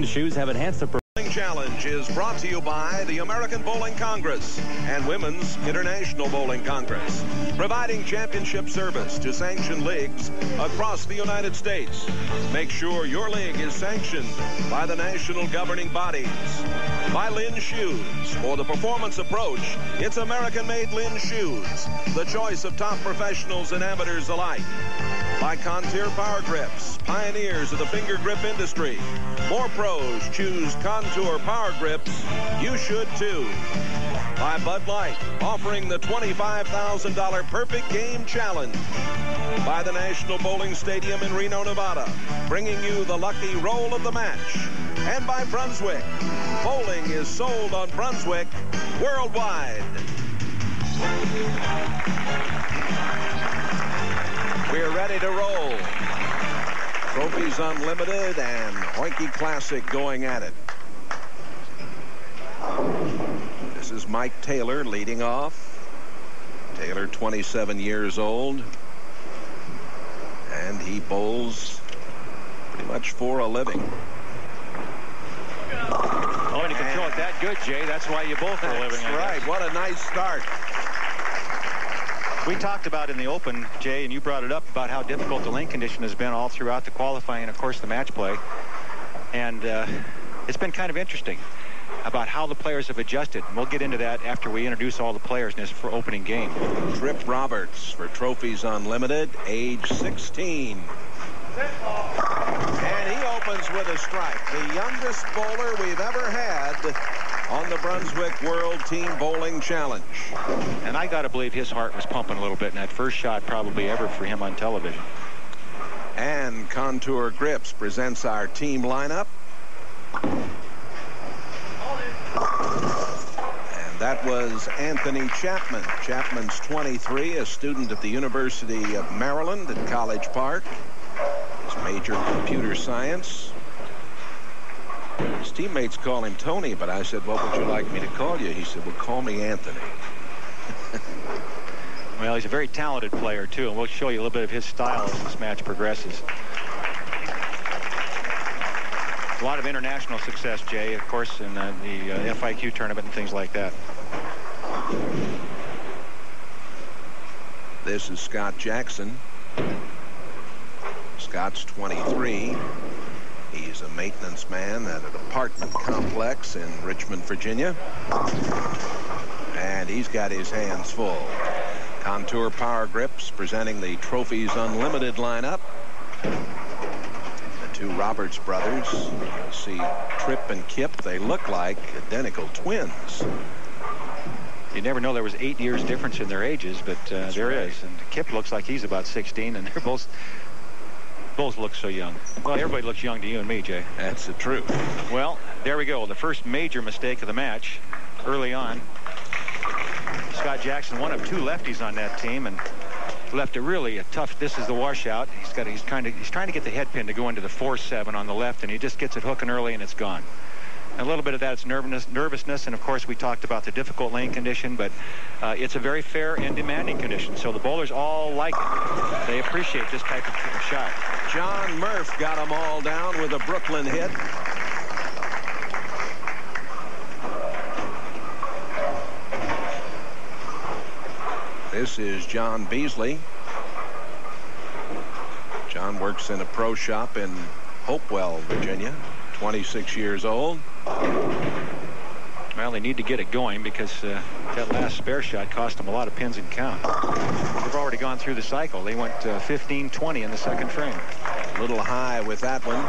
shoes have enhanced the Challenge is brought to you by the American Bowling Congress and Women's International Bowling Congress, providing championship service to sanctioned leagues across the United States. Make sure your league is sanctioned by the national governing bodies. By Lynn Shoes. For the performance approach, it's American-made Lynn Shoes, the choice of top professionals and amateurs alike. By Contour Power Grips, pioneers of the finger grip industry. More pros choose Contour Power Grips. You should too. By Bud Light, offering the $25,000 Perfect Game Challenge. By the National Bowling Stadium in Reno, Nevada, bringing you the lucky roll of the match. And by Brunswick. Bowling is sold on Brunswick worldwide. We're ready to roll. Trophies Unlimited and Hoinky Classic going at it. This is Mike Taylor leading off. Taylor, 27 years old. And he bowls pretty much for a living. Oh, and you can throw it that good, Jay. That's why you bowl for a living. That's right. What a nice start. We talked about in the Open, Jay, and you brought it up about how difficult the lane condition has been all throughout the qualifying and, of course, the match play. And it's been kind of interesting about how the players have adjusted. And we'll get into that after we introduce all the players in this for opening game. Trip Roberts for Trophies Unlimited, age 16. And he opens with a strike. The youngest bowler we've ever had on the Brunswick World Team Bowling Challenge. And I got to believe his heart was pumping a little bit in that first shot probably ever for him on television. And Contour Grips presents our team lineup. And that was Anthony Chapman. Chapman's 23, a student at the University of Maryland at College Park. His major, computer science. His teammates call him Tony, but I said, what would you like me to call you? He said, well, call me Anthony. Well, he's a very talented player, too, and we'll show you a little bit of his style as this match progresses. A lot of international success, Jay, of course, in the FIQ tournament and things like that. This is Scott Jackson. Scott's 23. He's a maintenance man at an apartment complex in Richmond, Virginia. And he's got his hands full. Contour Power Grips presenting the Trophies Unlimited lineup. The two Roberts brothers. You see Trip and Kip. They look like identical twins. You never know there was 8 years difference in their ages, but there is. And Kip looks like he's about 16, and they're both look so young. Well, everybody looks young to you and me, Jay. That's the truth. Well, there we go. The first major mistake of the match early on. Scott Jackson, one of two lefties on that team, and left a really tough. This is the washout. He's trying to get the head pin to go into the 4-7 on the left, and he just gets it hooking early, and it's gone. A little bit of that is nervousness, and of course we talked about the difficult lane condition, but it's a very fair and demanding condition, so the bowlers all like it. They appreciate this type of shot. John Murph got them all down with a Brooklyn hit. This is John Beasley. John works in a pro shop in Hopewell, Virginia. 26 years old. Well, they need to get it going because that last spare shot cost them a lot of pins and count. They've already gone through the cycle. They went 15-20 in the second frame. A little high with that one.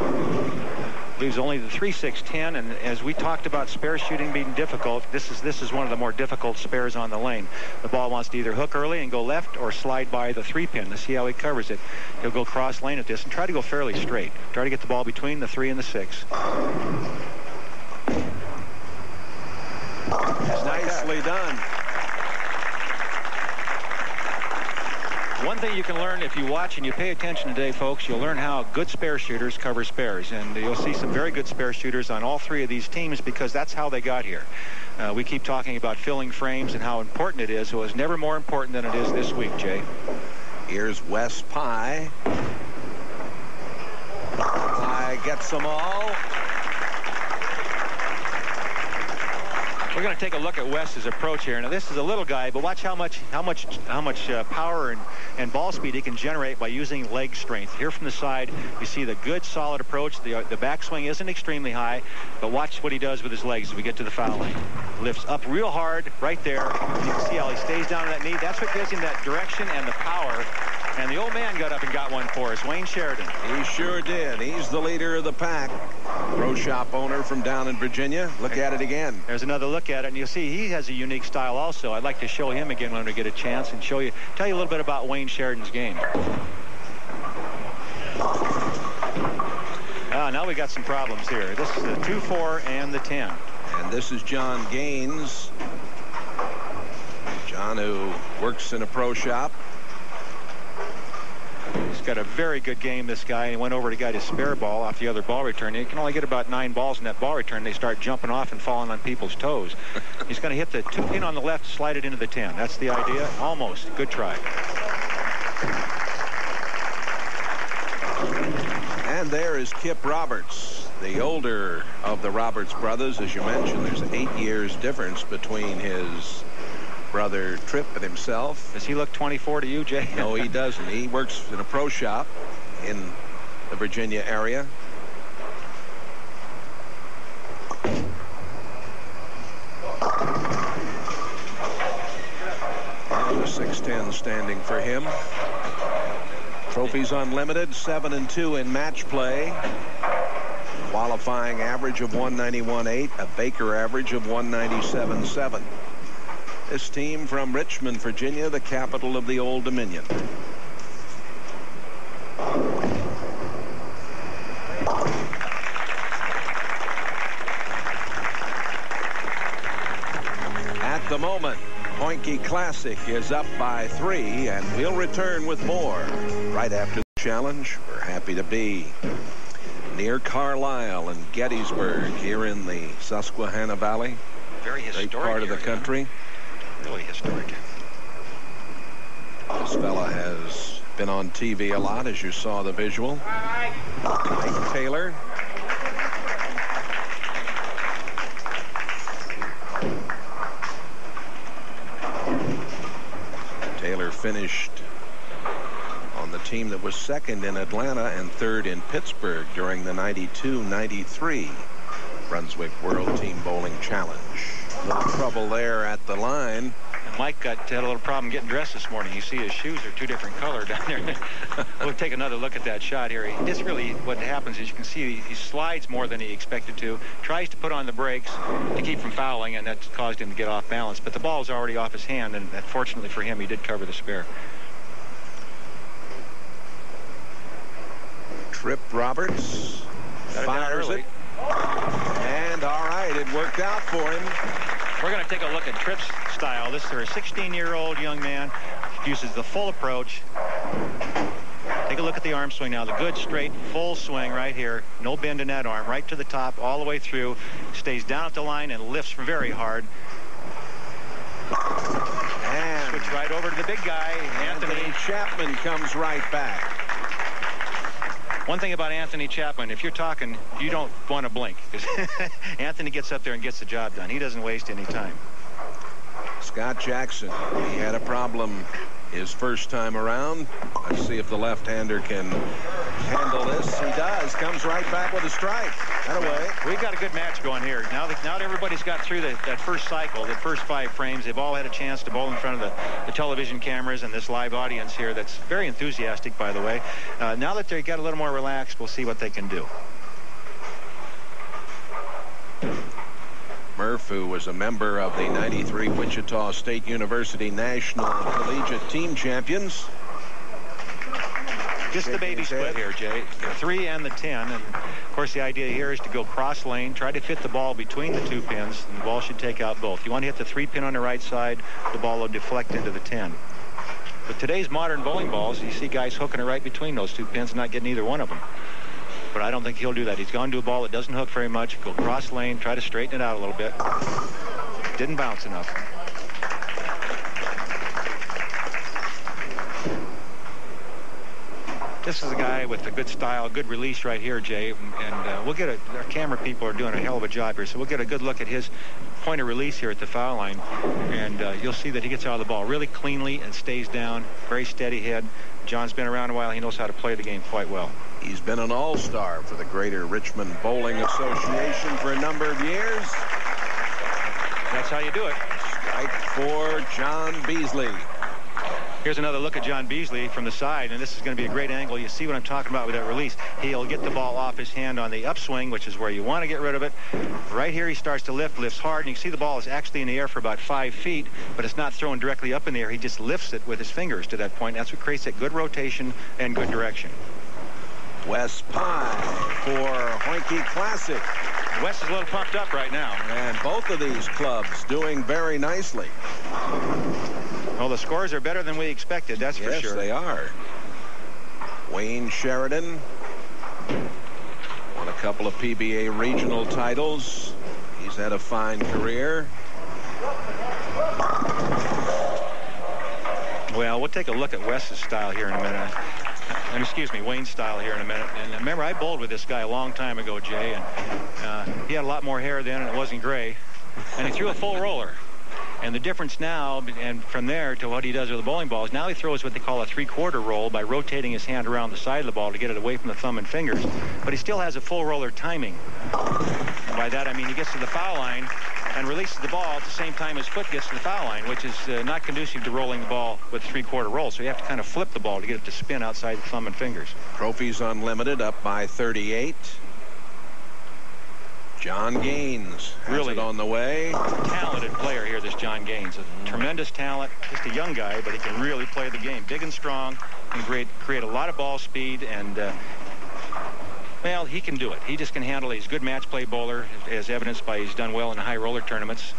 Leaves only the 3-6-10, and as we talked about spare shooting being difficult, this is one of the more difficult spares on the lane. The ball wants to either hook early and go left or slide by the 3-pin. Let's see how he covers it. He'll go cross lane at this and try to go fairly straight. Try to get the ball between the 3 and the 6. Nicely done. One thing you can learn if you watch and you pay attention today, folks, you'll learn how good spare shooters cover spares. And you'll see some very good spare shooters on all three of these teams because that's how they got here. We keep talking about filling frames and how important it is. So it's never more important than it is this week, Jay. Here's Wes Pye. Pye gets them all. We're going to take a look at Wes's approach here. Now, this is a little guy, but watch how much power and ball speed he can generate by using leg strength. Here from the side, you see the good, solid approach. The backswing isn't extremely high, but watch what he does with his legs as we get to the foul line. Lifts up real hard right there. You can see how he stays down on that knee. That's what gives him that direction and the power. And the old man got up and got one for us, Wayne Sheridan. He sure did. He's the leader of the pack. Pro shop owner from down in Virginia. Look at it again. There's another look at it, and you'll see he has a unique style also. I'd like to show him again when we get a chance and tell you a little bit about Wayne Sheridan's game. Now we got some problems here. This is the 2-4 and the 10. And this is John Gaines. John, who works in a pro shop. He's got a very good game, this guy. And he went over to get his spare ball off the other ball return. He can only get about 9 balls in that ball return. They start jumping off and falling on people's toes. He's going to hit the 2-pin on the left, slide it into the 10. That's the idea. Almost. Good try. And there is Kip Roberts, the older of the Roberts brothers. As you mentioned, there's 8 years difference between his brother Tripp and himself. Does he look 24 to you, Jay? No, he doesn't. He works in a pro shop in the Virginia area. And a 6'10" standing for him. Trophies unlimited, 7-2 in match play. Qualifying average of 191.8, a Baker average of 197.7. This team from Richmond, Virginia, the capital of the Old Dominion. At the moment, Poinky Classic is up by 3, and we'll return with more right after the challenge. We're happy to be near Carlisle and Gettysburg here in the Susquehanna Valley. Very historic great part of the country. Really historic. This fella has been on TV a lot, as you saw the visual. Mike Taylor. Taylor finished on the team that was second in Atlanta and third in Pittsburgh during the 92-93 Brunswick World Team Bowling Challenge. A little trouble there at the line. And Mike had a little problem getting dressed this morning. You see his shoes are 2 different color down there. We'll take another look at that shot here. It's really what happens is you can see he slides more than he expected to. Tries to put on the brakes to keep from fouling, and that's caused him to get off balance. But the ball's already off his hand, and fortunately for him, he did cover the spare. Tripp Roberts fires it. And all right, it worked out for him. We're going to take a look at Tripp's style. This is a 16-year-old young man. Uses the full approach. Take a look at the arm swing now. The good, straight, full swing right here. No bend in that arm. Right to the top, all the way through. Stays down at the line and lifts very hard. And switch right over to the big guy, Anthony Chapman comes right back. One thing about Anthony Chapman, if you're talking, you don't want to blink, because Anthony gets up there and gets the job done. He doesn't waste any time. Scott Jackson, he had a problem his first time around. Let's see if the left-hander can handle this. He does. Comes right back with a strike. That away. We've got a good match going here. Now that everybody's got through that first cycle, the first 5 frames, they've all had a chance to bowl in front of the television cameras and this live audience here that's very enthusiastic, by the way. Now that they got a little more relaxed, we'll see what they can do. Murph, who was a member of the 93 Wichita State University National Collegiate Team Champions. Just the baby split here, Jay. The 3 and the 10. And, of course, the idea here is to go cross lane, try to fit the ball between the 2 pins, and the ball should take out both. You want to hit the 3 pin on the right side, the ball will deflect into the 10. But today's modern bowling balls, you see guys hooking it right between those 2 pins and not getting either one of them. But I don't think he'll do that. He's gone to a ball that doesn't hook very much. Go cross lane, try to straighten it out a little bit. Didn't bounce enough. This is a guy with a good style, good release right here, Jay. And we'll get our camera people are doing a hell of a job here. So we'll get a good look at his point of release here at the foul line, and you'll see that he gets out of the ball really cleanly and stays down. Very steady head. John's been around a while. He knows how to play the game quite well. He's been an all-star for the Greater Richmond Bowling Association for a number of years. That's how you do it. Strike for John Beasley. Here's another look at John Beasley from the side, and this is going to be a great angle. You see what I'm talking about with that release. He'll get the ball off his hand on the upswing, which is where you want to get rid of it. Right here he starts to lifts hard, and you can see the ball is actually in the air for about 5 feet, but it's not thrown directly up in the air. He just lifts it with his fingers to that point. That's what creates that good rotation and good direction. Wes Pye for Hoinky Classic. Wes is a little pumped up right now. And both of these clubs doing very nicely. Well, the scores are better than we expected, that's for sure. Yes, they are. Wayne Sheridan won a couple of PBA regional titles. He's had a fine career. Well, we'll take a look at Wes's style here in a minute. Excuse me, Wayne's style here in a minute. And remember, I bowled with this guy a long time ago, Jay, and he had a lot more hair then, and it wasn't gray. And he threw a full roller. And the difference now, and from there to what he does with the bowling balls, now he throws what they call a 3/4 roll by rotating his hand around the side of the ball to get it away from the thumb and fingers. But he still has a full roller timing. And by that, I mean he gets to the foul line and releases the ball at the same time his foot gets to the foul line, which is not conducive to rolling the ball with 3/4 roll. So you have to kind of flip the ball to get it to spin outside the thumb and fingers. Trophies Unlimited up by 38. John Gaines has really it on the way. Talented player here, this John Gaines. A tremendous talent. Just a young guy, but he can really play the game. Big and strong, and create a lot of ball speed, and well, he can do it. He just can handle it. He's a good match play bowler, as evidenced by he's done well in high roller tournaments.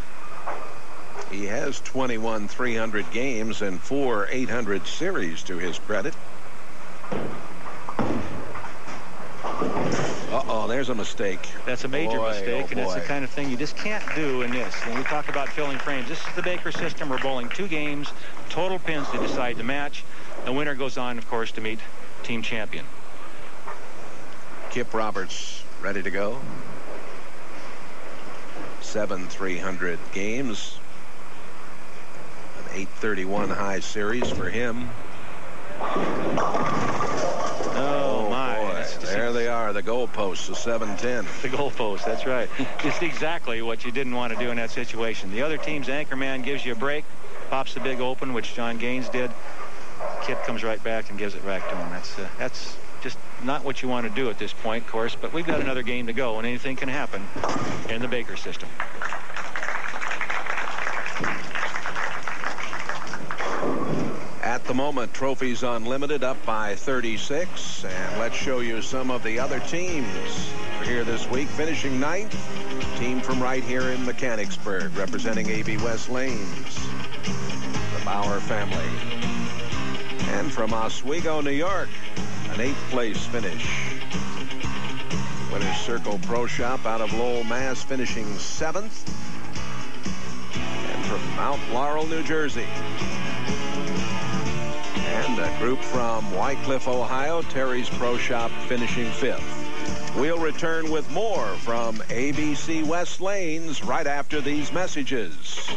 He has 21 300 games and 4 800 series to his credit. Uh-oh, there's a mistake. That's a major mistake, and it's the kind of thing you just can't do in this. When we talk about filling frames, this is the Baker system. We're bowling 2 games, total pins to decide the match. The winner goes on, of course, to meet team champion. Kip Roberts ready to go. 7 300 games. An 831 high series for him. Oh my. Boy. There they are, the goalposts, the 710. The goalpost, that's right. It's exactly what you didn't want to do in that situation. The other team's anchor man gives you a break, pops the big open, which John Gaines did. Kip comes right back and gives it back to him. That's just not what you want to do at this point, of course, but we've got another game to go, and anything can happen in the Baker system. At the moment, Trophies Unlimited up by 36. And let's show you some of the other teams here this week. Finishing 9th, team from right here in Mechanicsburg, representing AB West Lanes, the Bauer family. And from Oswego, New York, an 8th place finish. Winners Circle Pro Shop out of Lowell, Mass, finishing 7th. And from Mount Laurel, New Jersey, and a group from Wycliffe, Ohio, Terry's Pro Shop, finishing 5th. We'll return with more from ABC West Lanes right after these messages.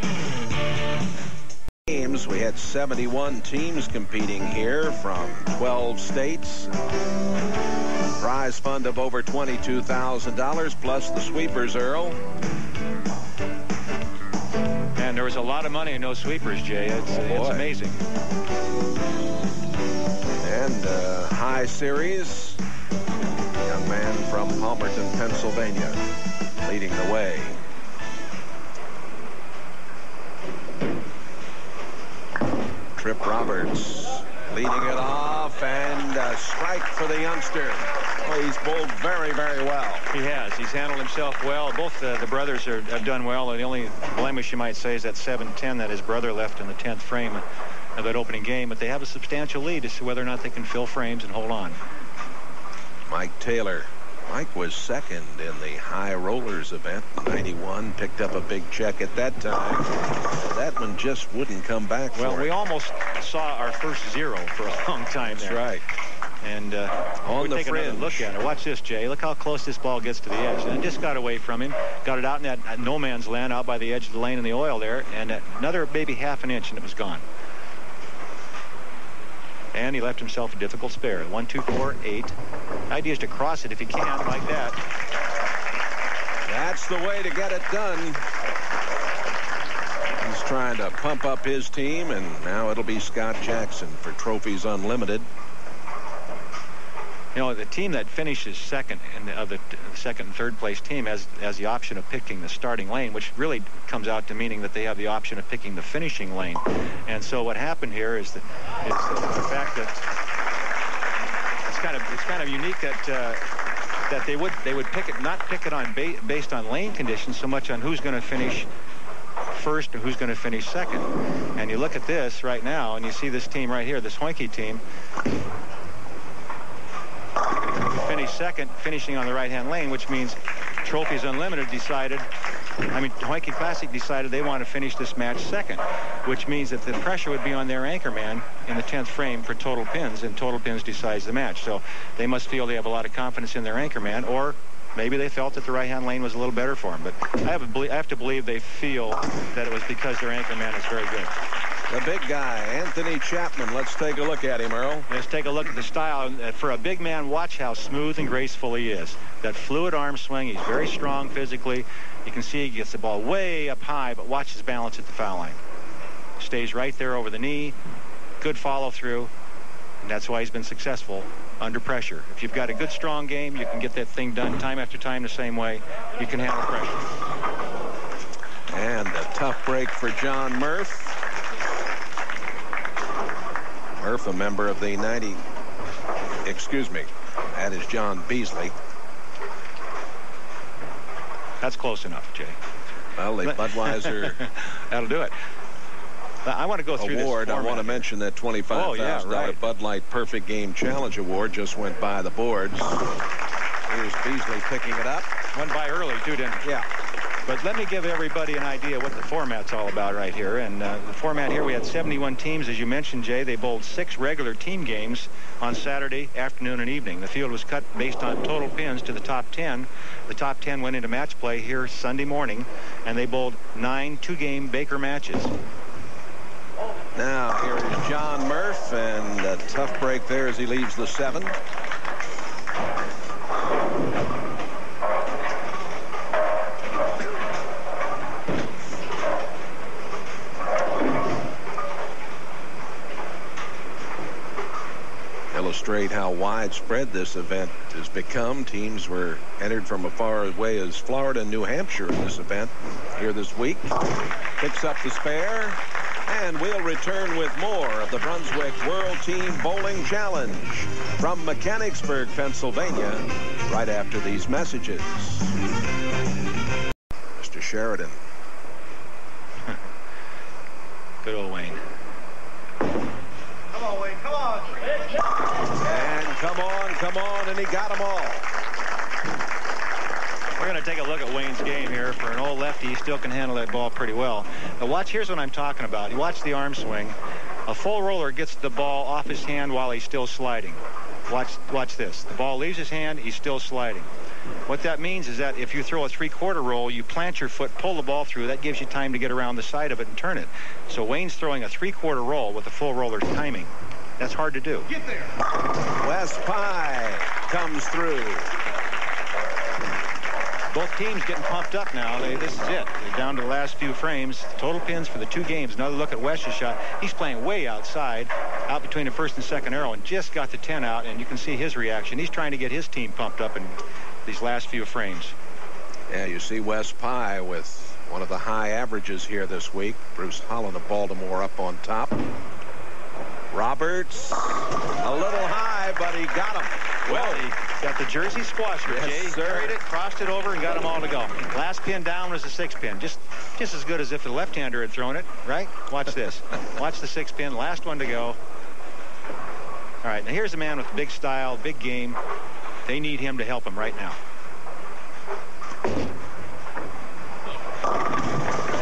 Games, we had 71 teams competing here from 12 states. Prize fund of over $22,000 plus the sweepers, Earl. And there was a lot of money in those sweepers, Jay. It's amazing. And high series, young man from Palmerton, Pennsylvania, leading the way. Trip Roberts leading it off, and a strike for the youngster. Oh, he's bowled very, very well. He has. He's handled himself well. Both the brothers have done well. The only blemish you might say is that 7-10 that his brother left in the 10th frame of that opening game. But they have a substantial lead as to whether or not they can fill frames and hold on. Mike Taylor. Mike was second in the high rollers event, 91, picked up a big check at that time. That one just wouldn't come back for him. Well, we almost saw our first 0 for a long time there. That's right. And on the take another fringe. look at it. Watch this, Jay. Look how close this ball gets to the edge. And it just got away from him. Got it out in that no man's land out by the edge of the lane in the oil there. And another maybe half an inch and it was gone. And he left himself a difficult spare. 1, 2, 4, 8. The idea is to cross it if you can, like that. That's the way to get it done. He's trying to pump up his team, and now it'll be Scott Jackson for Trophies Unlimited. You know, the team that finishes second in the second and third place team has the option of picking the starting lane, which really comes out to meaning that they have the option of picking the finishing lane. And so what happened here is the fact that it's kind of unique that they would pick it, not pick it on based on lane conditions so much on who's going to finish first or who's going to finish second. And you look at this right now and you see this team right here, this Hoinke team, finished second, finishing on the right-hand lane, which means Trophies Unlimited Hoinke Classic decided they want to finish this match second, which means that the pressure would be on their anchor man in the 10th frame for total pins, and total pins decides the match. So they must feel they have a lot of confidence in their anchor man, or maybe they felt that the right-hand lane was a little better for them. But I have to believe they feel that it was because their anchor man is very good. The big guy, Anthony Chapman. Let's take a look at him, Earl. Let's take a look at the style. For a big man, watch how smooth and graceful he is. That fluid arm swing. He's very strong physically. You can see he gets the ball way up high, but watch his balance at the foul line. Stays right there over the knee. Good follow through. And that's why he's been successful under pressure. If you've got a good, strong game, you can get that thing done time after time the same way. You can handle pressure. And a tough break for John Murph. Murph, a member of the 90. Excuse me. That is John Beasley. That's close enough, Jay. Well, the Budweiser that'll do it. I want to go through award. This I want to mention that $25,000 Bud Light Perfect Game Challenge Award just went by the boards. Here's Beasley picking it up. Went by early, too, didn't it? Yeah. But let me give everybody an idea what the format's all about right here. And the format here, we had 71 teams, as you mentioned, Jay. They bowled 6 regular team games on Saturday afternoon and evening. The field was cut based on total pins to the top 10. The top 10 went into match play here Sunday morning, and they bowled 9 two-game Baker matches. Now here is John Murph, and a tough break there as he leaves the 7. Illustrate how widespread this event has become. Teams were entered from as far away as Florida and New Hampshire in this event here this week. Picks up the spare, and we'll return with more of the Brunswick World Team Bowling Challenge from Mechanicsburg, Pennsylvania, right after these messages. Mr. Sheridan. Good old Wayne. Come on, Wayne, come on. And come on, and he got them all. We're going to take a look at Wayne's game here. For an old lefty, he still can handle that ball pretty well. But watch, here's what I'm talking about. You watch the arm swing. A full roller gets the ball off his hand while he's still sliding. Watch this. The ball leaves his hand, he's still sliding. What that means is that if you throw a 3/4 roll, you plant your foot, pull the ball through. That gives you time to get around the side of it and turn it. So Wayne's throwing a 3/4 roll with a full roller's timing. That's hard to do. Get there. Wes Pye comes through. Both teams getting pumped up now. This is it. They're down to the last few frames. Total pins for the 2 games. Another look at Wes's shot. He's playing way outside, out between the first and second arrow, and just got the 10 out, and you can see his reaction. He's trying to get his team pumped up in these last few frames. Yeah, you see Wes Pye with one of the high averages here this week. Bruce Hollen of Baltimore up on top. Roberts, a little high, but he got him. Well, he got the Jersey squasher. Yes, Jay sir. carried it, crossed it over, and got them all to go. Last pin down was a 6 pin. Just as good as if the left-hander had thrown it, right? Watch this. Watch the 6 pin. Last one to go. All right, now here's a man with big style, big game. They need him to help them right now.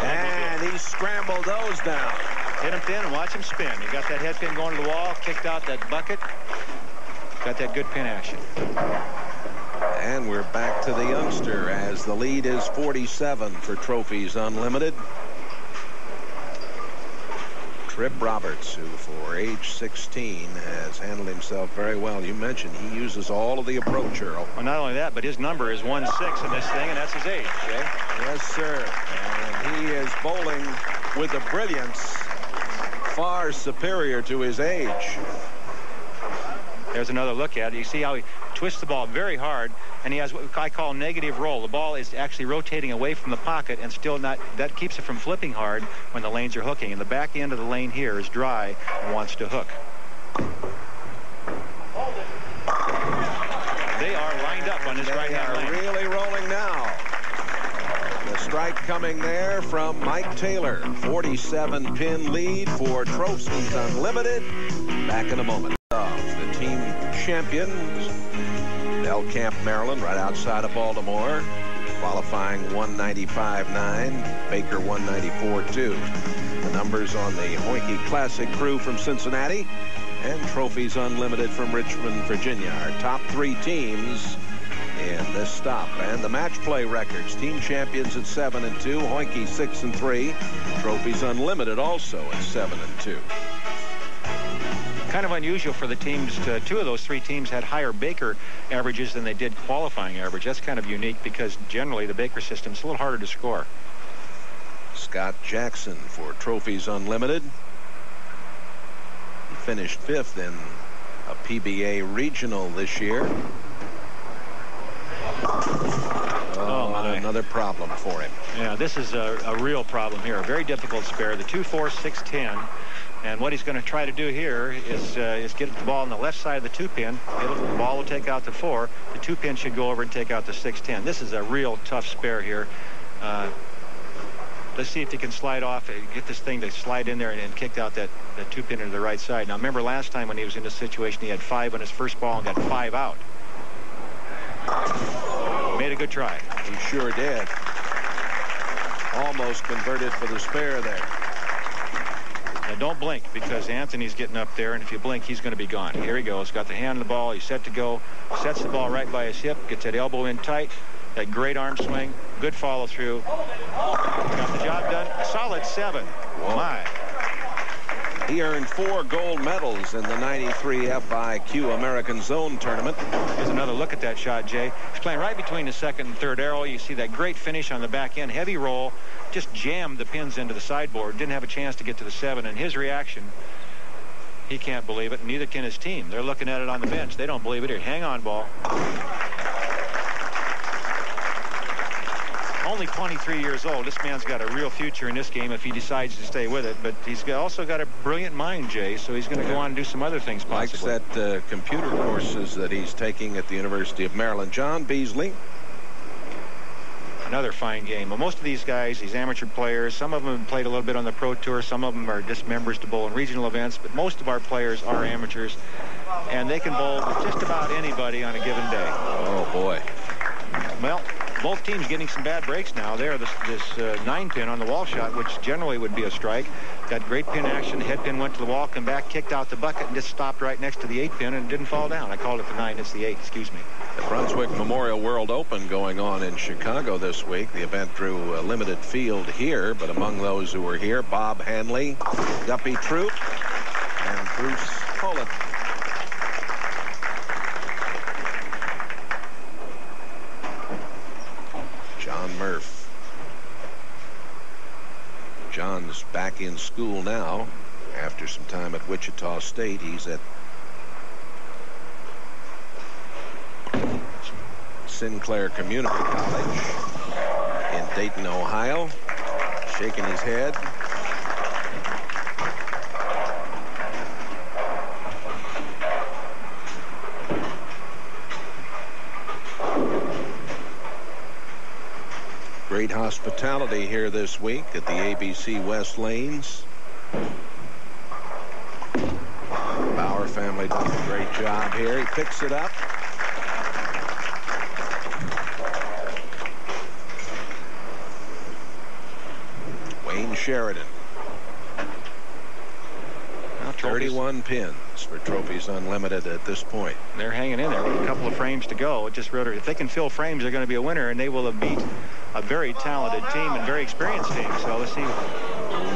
And he scrambled those down. Hit him thin and watch him spin. You got that head pin going to the wall, kicked out that bucket. Got that good pin action. And we're back to the youngster as the lead is 47 for Trophies Unlimited. Trip Roberts, who for age 16 has handled himself very well. You mentioned he uses all of the approach, Earl. Well, not only that, but his number is 1-6 in this thing, and that's his age, Jay. Yes, sir. And he is bowling with a brilliance far superior to his age. There's another look at it. You see how he twists the ball very hard, and he has what I call negative roll. The ball is actually rotating away from the pocket and still not. That keeps it from flipping hard when the lanes are hooking. And the back end of the lane here is dry and wants to hook. They are lined up on this right-hand lane. They are really rolling now. The strike coming there from Mike Taylor. 47-pin lead for Trophies Unlimited. Back in a moment. The team champions, Bell Camp, Maryland, right outside of Baltimore, qualifying 195.9, Baker 194.2. The numbers on the Hoinky Classic crew from Cincinnati and Trophies Unlimited from Richmond, Virginia. Our top three teams in this stop. And the match play records: team champions at 7-2, Hoinky 6-3, Trophies Unlimited also at 7-2. Kind of unusual for the teams two of those three teams had higher Baker averages than they did qualifying average. That's kind of unique because generally the Baker system's a little harder to score. Scott Jackson for Trophies Unlimited. He finished 5th in a PBA regional this year. Another problem for him. Yeah, this is a real problem here. A very difficult spare. The 2-4, 6-10. And what he's going to try to do here is get the ball on the left side of the 2-pin. The ball will take out the 4. The 2-pin should go over and take out the 6-10. This is a real tough spare here. Let's see if he can slide off and get this thing to slide in there and kick out that 2-pin into the right side. Now, remember last time when he was in this situation, he had 5 on his first ball and got 5 out. Made a good try. He sure did. Almost converted for the spare there. Now don't blink because Anthony's getting up there, and if you blink, he's going to be gone. Here he goes. Got the hand on the ball. He's set to go. Sets the ball right by his hip. Gets that elbow in tight. That great arm swing. Good follow through. Got the job done. A solid 7. Whoa. My. He earned 4 gold medals in the 93 FIQ American Zone Tournament. Here's another look at that shot, Jay. He's playing right between the second and third arrow. You see that great finish on the back end. Heavy roll. Just jammed the pins into the sideboard. Didn't have a chance to get to the 7. And his reaction, he can't believe it. Neither can his team. They're looking at it on the bench. They don't believe it. Here, hang on, ball. Only 23 years old. This man's got a real future in this game if he decides to stay with it. But he's also got a brilliant mind, Jay, so he's going to go on and do some other things possibly. Likes that computer courses that he's taking at the University of Maryland. John Beasley. Another fine game. Well, most of these guys, these amateur players, some of them have played a little bit on the Pro Tour. Some of them are just members to bowl in regional events. But most of our players are amateurs, and they can bowl with just about anybody on a given day. Oh, boy. Well, both teams getting some bad breaks now. There, this 9-pin on the wall shot, which generally would be a strike. Got great pin action. The head pin went to the wall, come back, kicked out the bucket, and just stopped right next to the 8-pin and didn't fall down. I called it the 9. It's the 8. Excuse me. The Brunswick Memorial World Open going on in Chicago this week. The event drew a limited field here, but among those who were here, Bob Hanley, Guppy Troop, and Bruce Hollen. John Murph. John's back in school now after some time at Wichita State. He's at Sinclair Community College in Dayton, Ohio. Shaking his head. Great hospitality here this week at the ABC West Lanes. Bauer family doing a great job here. He picks it up. Wayne Sheridan. 31 pins. points for Trophies Unlimited at this point. They're hanging in there with a couple of frames to go. It just if they can fill frames, they're going to be a winner, and they will have beat a very talented team and very experienced team. So let's see.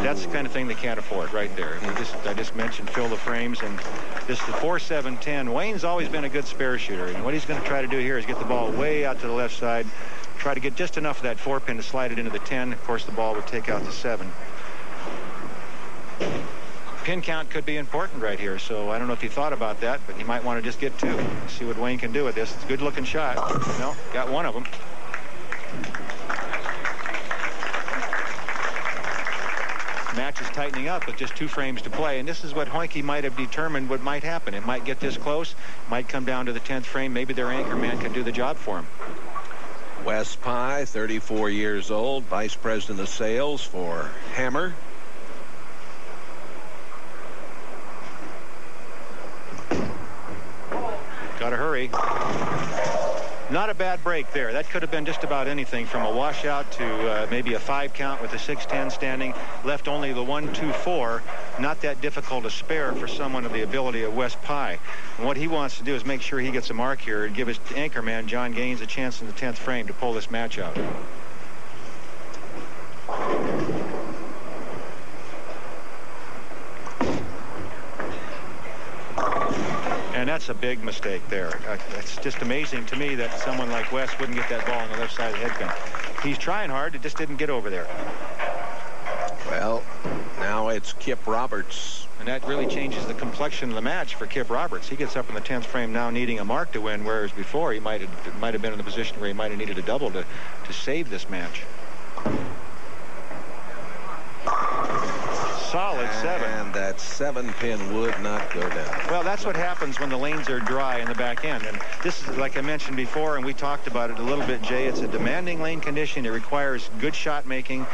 That's the kind of thing they can't afford right there. I just mentioned fill the frames, and this is the 4-7-10. Wayne's always been a good spare shooter, and what he's going to try to do here is get the ball way out to the left side, try to get just enough of that 4-pin to slide it into the 10. Of course, the ball would take out the 7. Pin count could be important right here, so I don't know if you thought about that, but you might want to just get 2. See what Wayne can do with this. It's a good-looking shot. No, got one of them. Match is tightening up with just 2 frames to play, and this is what Hoinke might have determined what might happen. It might get this close, might come down to the 10th frame. Maybe their anchor man can do the job for him. Wes Pye, 34 years old, Vice President of Sales for Hammer. Got to hurry. Not a bad break there. That could have been just about anything from a washout to maybe a 5 count with a 6-10 standing. Left only the 1-2-4. Not that difficult to spare for someone of the ability of Wes Pye. And what he wants to do is make sure he gets a mark here and give his anchor man, John Gaines, a chance in the 10th frame to pull this match out. And that's a big mistake there. It's just amazing to me that someone like Wes wouldn't get that ball on the left side of the head pin. He's trying hard. It just didn't get over there. Well, now it's Kip Roberts. And that really changes the complexion of the match for Kip Roberts. He gets up in the 10th frame now needing a mark to win, whereas before he might have been in the position where he might have needed a double to save this match. Solid 7. And that 7-pin would not go down. Well, that's what happens when the lanes are dry in the back end. And this is, like I mentioned before, and we talked about it a little bit, Jay, it's a demanding lane condition. It requires good shot making,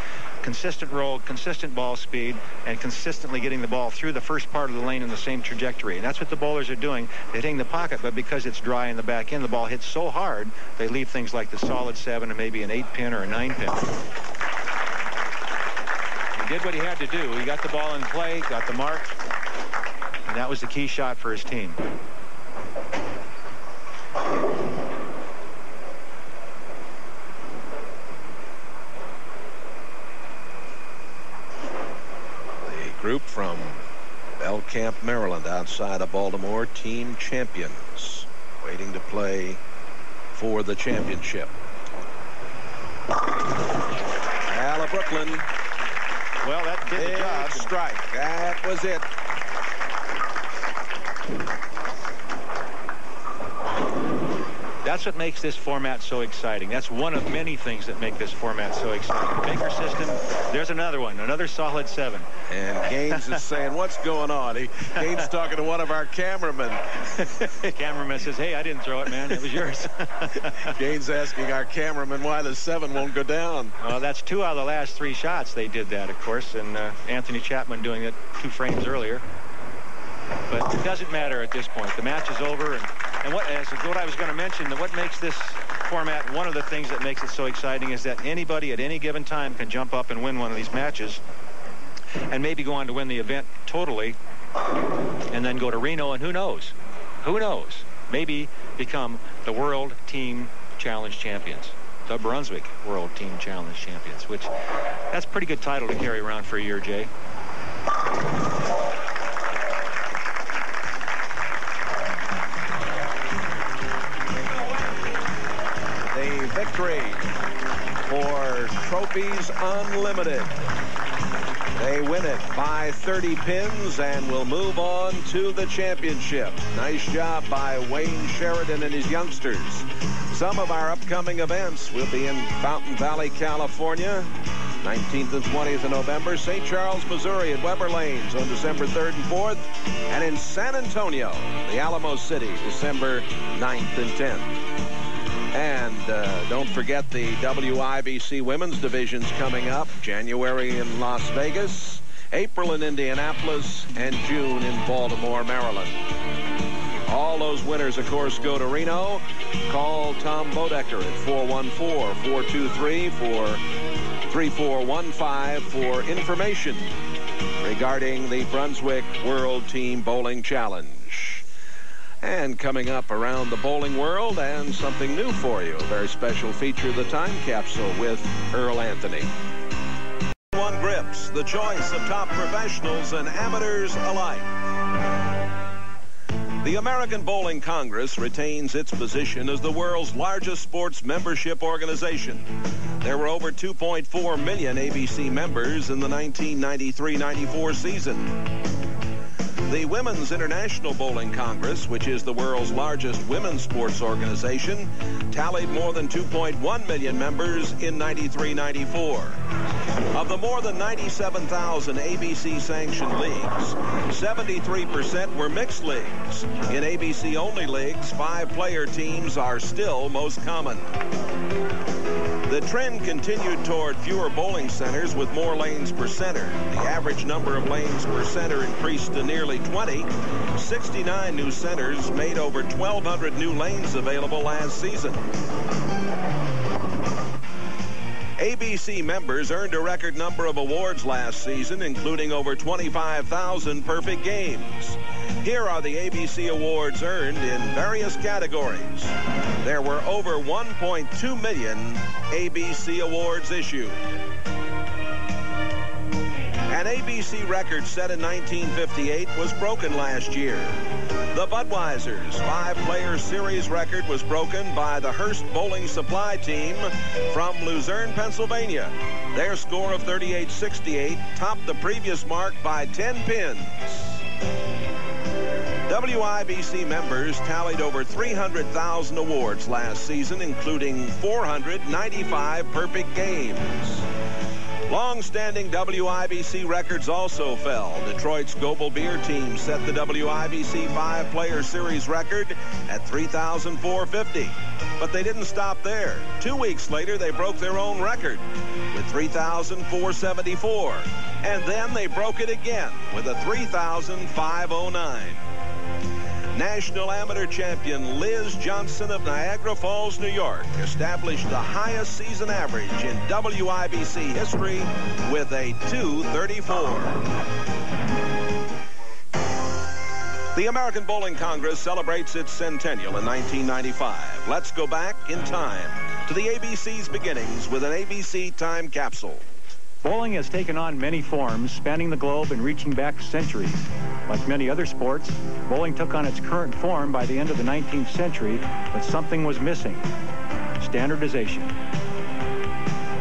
consistent roll, consistent ball speed, and consistently getting the ball through the first part of the lane in the same trajectory. And that's what the bowlers are doing. They're hitting the pocket, but because it's dry in the back end, the ball hits so hard, they leave things like the solid 7 and maybe an 8-pin or a 9-pin. He did what he had to do. He got the ball in play, got the mark, and that was the key shot for his team. The group from Belcamp, Maryland, outside of Baltimore, team champions, waiting to play for the championship. Al of Brooklyn. Well, that did the job. Strike. That was it. That's what makes this format so exciting. That's one of many things that make this format so exciting. The Baker system, there's another one, another solid 7. And Gaines is saying, what's going on? Gaines talking to one of our cameramen. Cameraman says, hey, I didn't throw it, man. It was yours. Gaines asking our cameraman why the 7 won't go down. Well, that's 2 out of the last 3 shots they did that, of course, and Anthony Chapman doing it 2 frames earlier. But it doesn't matter at this point. The match is over, and what I was going to mention, that what makes this format, one of the things that makes it so exciting is that anybody at any given time can jump up and win one of these matches and maybe go on to win the event totally and then go to Reno, and who knows, maybe become the World Team Challenge champions, the Brunswick World Team Challenge champions, which that's a pretty good title to carry around for a year, Jay. Victory for Trophies Unlimited. They win it by 30 pins and will move on to the championship. Nice job by Wayne Sheridan and his youngsters. Some of our upcoming events will be in Fountain Valley, California, 19th and 20th of November, St. Charles, Missouri at Weber Lanes on December 3rd and 4th, and in San Antonio, the Alamo City, December 9th and 10th. And don't forget the WIBC Women's Division's coming up. January in Las Vegas, April in Indianapolis, and June in Baltimore, Maryland. All those winners, of course, go to Reno. Call Tom Bodecker at 414-423 for 3415 for information regarding the Brunswick World Team Bowling Challenge. And coming up around the bowling world, and something new for you, a very special feature of the Time Capsule with Earl Anthony. One Grips, the choice of top professionals and amateurs alike. The American Bowling Congress retains its position as the world's largest sports membership organization. There were over 2.4 million ABC members in the 1993-94 season. The Women's International Bowling Congress, which is the world's largest women's sports organization, tallied more than 2.1 million members in 93-94. Of the more than 97,000 ABC-sanctioned leagues, 73% were mixed leagues. In ABC-only leagues, 5-player teams are still most common. The trend continued toward fewer bowling centers with more lanes per center. The average number of lanes per center increased to nearly 20. 69 new centers made over 1,200 new lanes available last season. ABC members earned a record number of awards last season, including over 25,000 perfect games. Here are the ABC awards earned in various categories. There were over 1.2 million ABC awards issued. An ABC record set in 1958 was broken last year. The Budweiser's 5-player series record was broken by the Hearst Bowling Supply Team from Luzerne, Pennsylvania. Their score of 38-68 topped the previous mark by 10 pins. WIBC members tallied over 300,000 awards last season, including 495 perfect games. Long-standing WIBC records also fell. Detroit's Goebel Beer team set the WIBC 5-player series record at 3,450. But they didn't stop there. 2 weeks later, they broke their own record with 3,474. And then they broke it again with a 3,509. National amateur champion Liz Johnson of Niagara Falls, New York, established the highest season average in WIBC history with a 234. The American Bowling Congress celebrates its centennial in 1995. Let's go back in time to the ABC's beginnings with an ABC Time Capsule. Bowling has taken on many forms, spanning the globe and reaching back centuries. Like many other sports, bowling took on its current form by the end of the 19th century, but something was missing: standardization.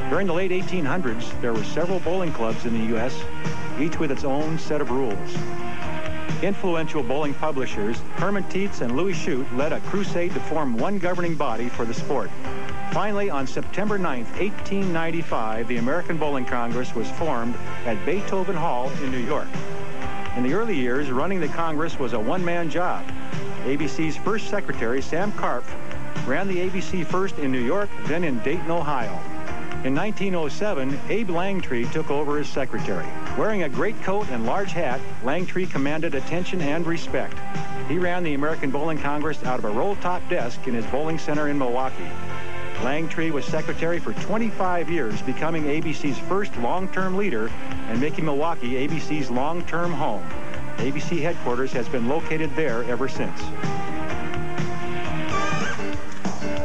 During the late 1800s, there were several bowling clubs in the U.S., each with its own set of rules. Influential bowling publishers Herman Tietz and Louis Shute led a crusade to form one governing body for the sport. Finally, on September 9th, 1895, the American Bowling Congress was formed at Beethoven Hall in New York. In the early years, running the Congress was a one-man job. ABC's first secretary, Sam Karpf, ran the ABC first in New York, then in Dayton, Ohio. In 1907, Abe Langtree took over as secretary. Wearing a greatcoat and large hat, Langtree commanded attention and respect. He ran the American Bowling Congress out of a roll-top desk in his bowling center in Milwaukee. Langtree was secretary for 25 years, becoming ABC's first long-term leader and making Milwaukee ABC's long-term home. ABC headquarters has been located there ever since.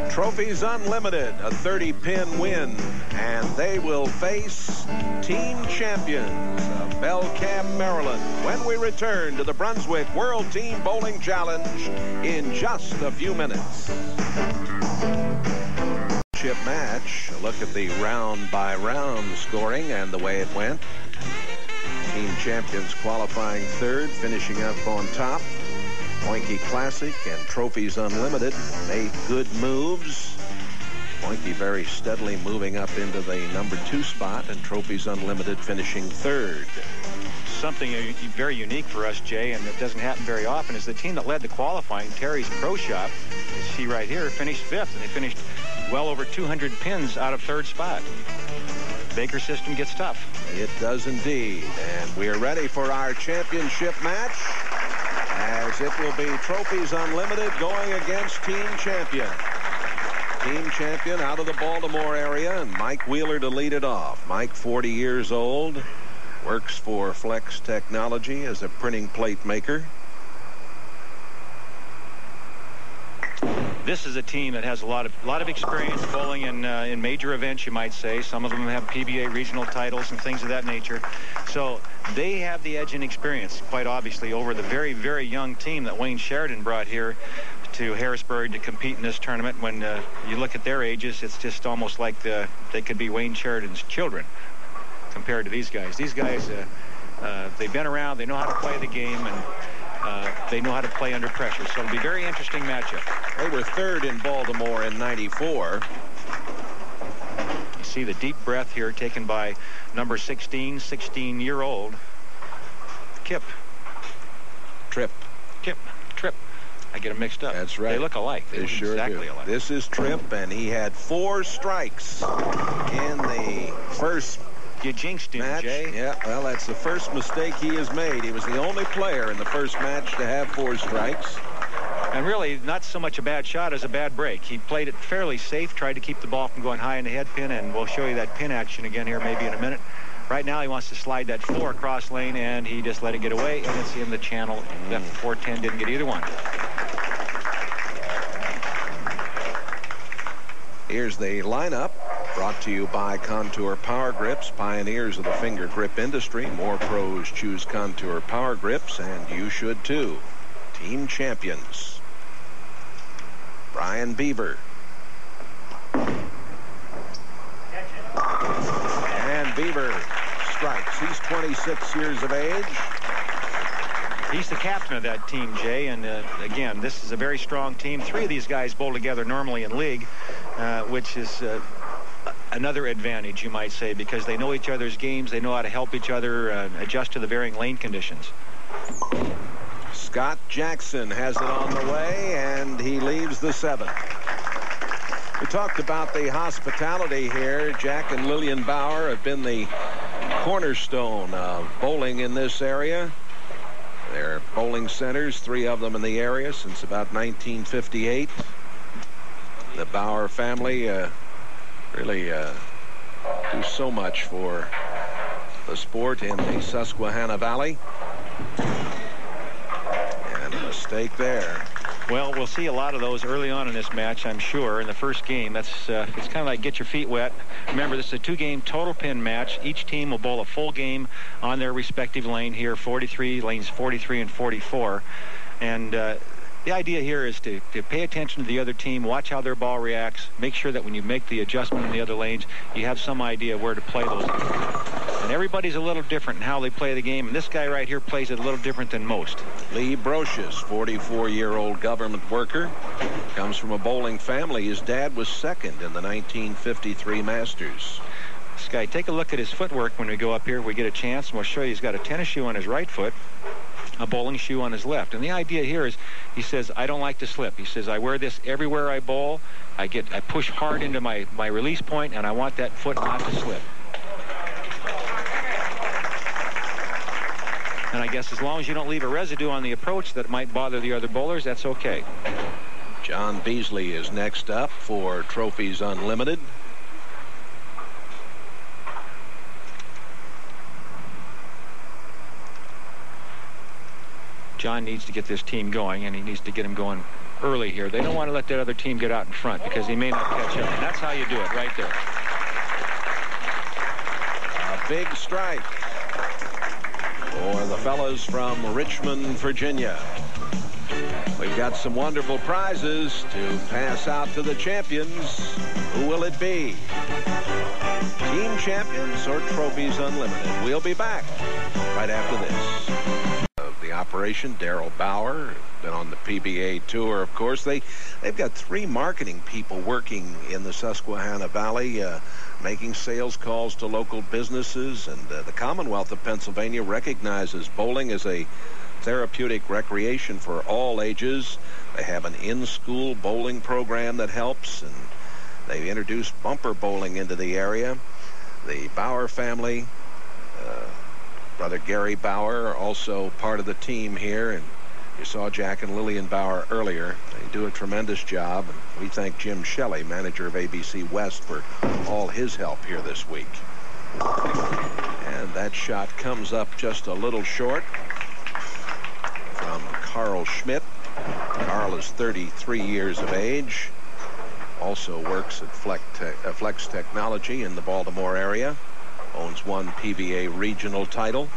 Trophies Unlimited, a 30-pin win, and they will face team champions of Belcamp, Maryland, when we return to the Brunswick World Team Bowling Challenge in just a few minutes. Match, a look at the round-by-round scoring and the way it went. Team champions qualifying third, finishing up on top. Oinky Classic and Trophies Unlimited made good moves. Oinky very steadily moving up into the number 2 spot, and Trophies Unlimited finishing third. Something very unique for us, Jay, and it doesn't happen very often, is the team that led the qualifying, Terry's Pro Shop, you see right here, finished 5th, and they finished well over 200 pins out of 3rd spot. Baker system gets tough. It does indeed. And we're ready for our championship match, as it will be Trophies Unlimited going against Team Champion. team champion out of the Baltimore area, and Mike Wheeler to lead it off. Mike, 40 years old, works for Flex Technology as a printing plate maker. This is a team that has a lot of experience bowling in major events, you might say. Some of them have PBA regional titles and things of that nature. So they have the edge in experience, quite obviously, over the very, very young team that Wayne Sheridan brought here to Harrisburg to compete in this tournament. When you look at their ages, it's just almost like they could be Wayne Sheridan's children compared to these guys. These guys, they've been around, they know how to play the game, and they know how to play under pressure. So it'll be a very interesting matchup. They were third in Baltimore in '94. You see the deep breath here taken by number 16-year-old Tripp. I get them mixed up. That's right. They look alike. They look sure exactly do. alike. This is Tripp, and he had 4 strikes in the first You jinxed him, match. Jay. Yeah, well, that's the first mistake he has made. He was the only player in the first match to have 4 strikes. And really, not so much a bad shot as a bad break. He played it fairly safe, tried to keep the ball from going high in the head pin, and we'll show you that pin action again here maybe in a minute. Right now, he wants to slide that 4 across lane, and he just let it get away, and it's in the channel. That 410 didn't get either one. Here's the lineup, brought to you by Contour Power Grips, pioneers of the finger grip industry. More pros choose Contour Power Grips, and you should too. Team champions: Brian Beaver. And Beaver strikes. He's 26 years of age. He's the captain of that team, Jay, and again, this is a very strong team. 3 of these guys bowl together normally in league, which is another advantage, you might say, because they know each other's games. They know how to help each other adjust to the varying lane conditions. Scott Jackson has it on the way, and he leaves the 7th. We talked about the hospitality here. Jack and Lillian Bauer have been the cornerstone of bowling in this area. There are bowling centers, 3 of them in the area, since about 1958. The Bauer family really do so much for the sport in the Susquehanna Valley. And a mistake there. Well, we'll see a lot of those early on in this match, I'm sure. In the first game, it's kind of like get your feet wet. Remember, this is a 2-game total pin match. Each team will bowl a full game on their respective lane here, 43, lanes 43 and 44. And the idea here is to pay attention to the other team, watch how their ball reacts, make sure that when you make the adjustment in the other lanes, you have some idea where to play those. And everybody's a little different in how they play the game, and this guy right here plays it a little different than most. Lee Brocious, 44-year-old government worker, comes from a bowling family. His dad was 2nd in the 1953 Masters. This guy, take a look at his footwork when we go up here. We get a chance, and we'll show you he's got a tennis shoe on his right foot, a bowling shoe on his left. And the idea here is, he says, I don't like to slip. He says, I wear this everywhere I bowl. I push hard into my release point, and I want that foot not to slip. And I guess as long as you don't leave a residue on the approach that might bother the other bowlers, that's okay. John Beasley is next up for Trophies Unlimited. John needs to get this team going, and he needs to get them going early here. They don't want to let that other team get out in front because he may not catch up. And that's how you do it right there. A big strike for the fellas from Richmond, Virginia. We've got some wonderful prizes to pass out to the champions. Who will it be? Team champions or Trophies Unlimited? We'll be back right after this. Of the operation, Daryl Bauer, been on the PBA tour, of course. They've got 3 marketing people working in the Susquehanna Valley, making sales calls to local businesses, and the Commonwealth of Pennsylvania recognizes bowling as a therapeutic recreation for all ages. They have an in-school bowling program that helps, and they introduced bumper bowling into the area. The Bauer family, brother Gary Bauer, also part of the team here, and You saw Jack and Lillian Bauer earlier. They do a tremendous job. And we thank Jim Shelley, manager of ABC West, for all his help here this week. And that shot comes up just a little short from Carl Schmidt. Carl is 33 years of age. Also works at Flex Technology in the Baltimore area. Owns one PBA regional title.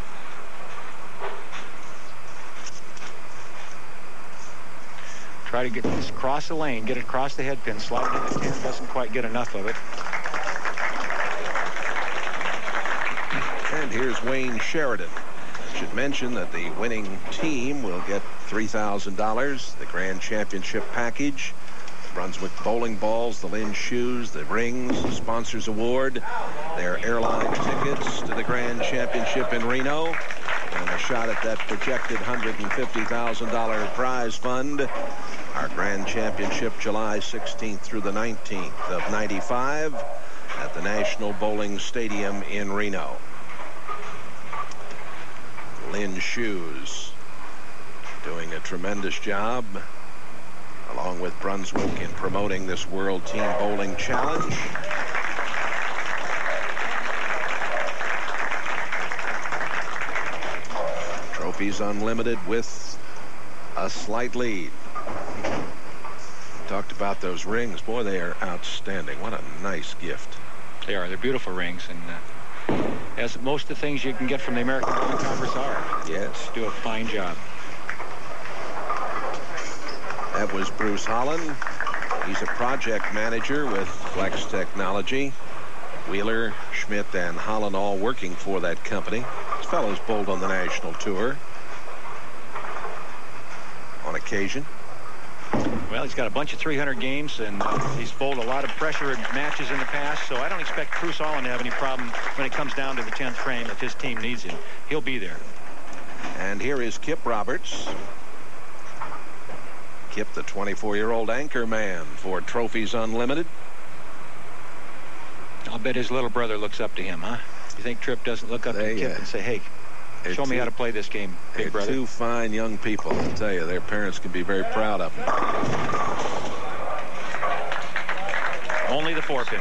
Try to get this across the lane, get it across the head pin, slide it in the pin. Doesn't quite get enough of it. And here's Wayne Sheridan. I should mention that the winning team will get $3,000, the Grand Championship package, the Brunswick bowling balls, the Lynn shoes, the rings, the Sponsors Award, their airline tickets to the Grand Championship in Reno, and a shot at that projected $150,000 prize fund. Our Grand Championship July 16th through the 19th of '95 at the National Bowling Stadium in Reno. Lynn Shoes doing a tremendous job along with Brunswick in promoting this World Team Bowling Challenge. Trophies Unlimited with a slight lead. Talked about those rings. Boy, they are outstanding. What a nice gift. They are. They're beautiful rings, and as most of the things you can get from the American Bowling Congress are. Yes. Do a fine job. That was Bruce Hollen. He's a project manager with Flex Technology. Wheeler, Schmidt, and Hollen all working for that company. These fellows bowled on the national tour on occasion. Well, he's got a bunch of 300 games, and he's bowled a lot of pressure matches in the past, so I don't expect Bruce Hollen to have any problem when it comes down to the 10th frame. If his team needs him, he'll be there. And here is Kip Roberts. Kip, the 24-year-old anchor man for Trophies Unlimited. I'll bet his little brother looks up to him, huh? You think Tripp doesn't look up to Kip and say, hey, show me how to play this game, big brother? Two fine young people. I'll tell you, their parents can be very proud of them. Only the 4-pin.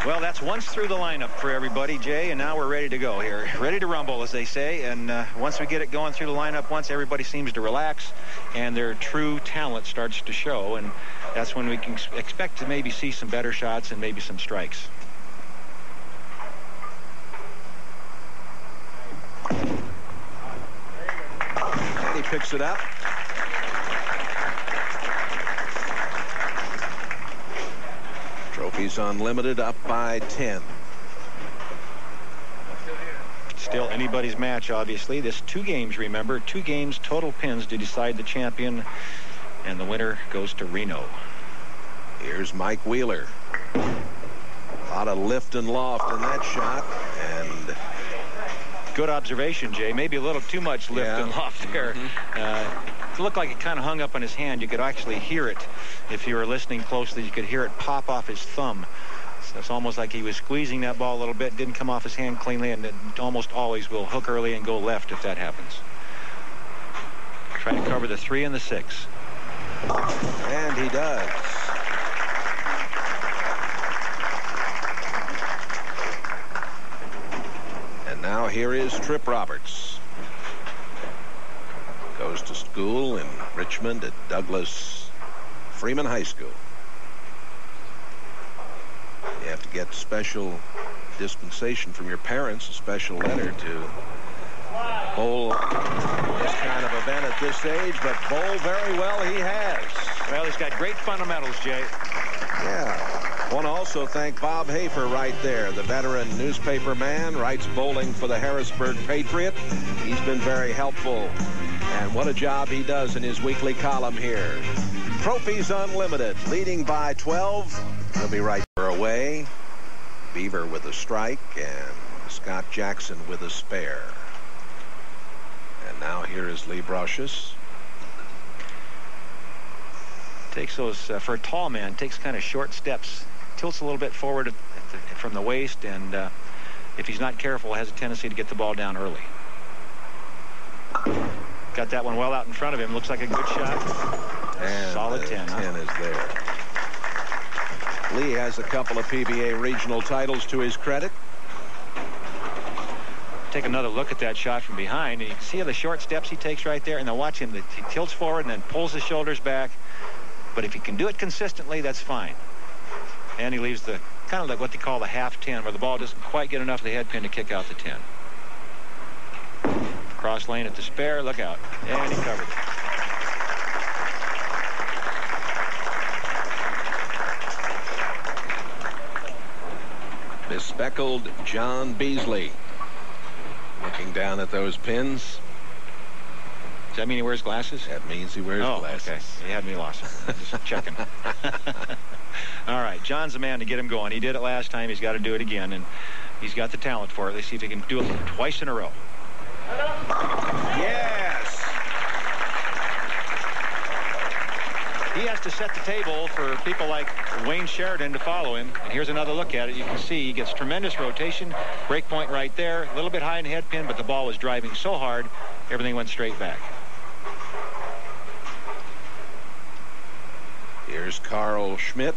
Well, that's once through the lineup for everybody, Jay, and now we're ready to go here. Ready to rumble, as they say, and once we get it going through the lineup, once everybody seems to relax and their true talent starts to show, and that's when we can expect to maybe see some better shots and maybe some strikes. And he picks it up. Trophies Unlimited up by 10. Still anybody's match, obviously. This 2 games, remember, 2 games, total pins to decide the champion, and the winner goes to Reno. Here's Mike Wheeler. A lot of lift and loft in that shot, and good observation, Jay. Maybe a little too much lift and loft there. It looked like it kind of hung up on his hand. You could actually hear it if you were listening closely. You could hear it pop off his thumb. So it's almost like he was squeezing that ball a little bit, didn't come off his hand cleanly, and it almost always will hook early and go left if that happens. Trying to cover the 3 and the 6. And he does. And now here is Tripp Roberts. Goes to school in Richmond at Douglas Freeman High School. You have to get special dispensation from your parents, a special letter to bowl this kind of event at this age, but bowl very well he has. Well, he's got great fundamentals, Jay. Yeah. I want to also thank Bob Hafer right there, the veteran newspaper man, writes bowling for the Harrisburg Patriot. He's been very helpful. And what a job he does in his weekly column here. Trophies Unlimited, leading by 12. He'll be right away. Beaver with a strike and Scott Jackson with a spare. And now here is Lee Brocious. Takes those, for a tall man, takes kind of short steps. Tilts a little bit forward from the waist, and if he's not careful, has a tendency to get the ball down early. Got that one well out in front of him. Looks like a good shot. And solid 10. 10 is there. Lee has a couple of PBA regional titles to his credit. Take another look at that shot from behind, and you can see the short steps he takes right there, and then watch him. He tilts forward and then pulls his shoulders back. But if he can do it consistently, that's fine. And he leaves the kind of like what they call the half 10, where the ball doesn't quite get enough of the head pin to kick out the 10. Cross lane at the spare. Look out. And he covered it. Bespeckled John Beasley. Looking down at those pins. Does that mean he wears glasses? That means he wears glasses. Okay. He had me lost. Just checking. All right. John's the man to get him going. He did it last time. He's got to do it again. And he's got the talent for it. Let's see if he can do it twice in a row. Yes. He has to set the table for people like Wayne Sheridan to follow him. And here's another look at it. You can see he gets tremendous rotation. Break point right there. A little bit high in the head pin, but the ball was driving so hard, everything went straight back. Here's Carl Schmidt.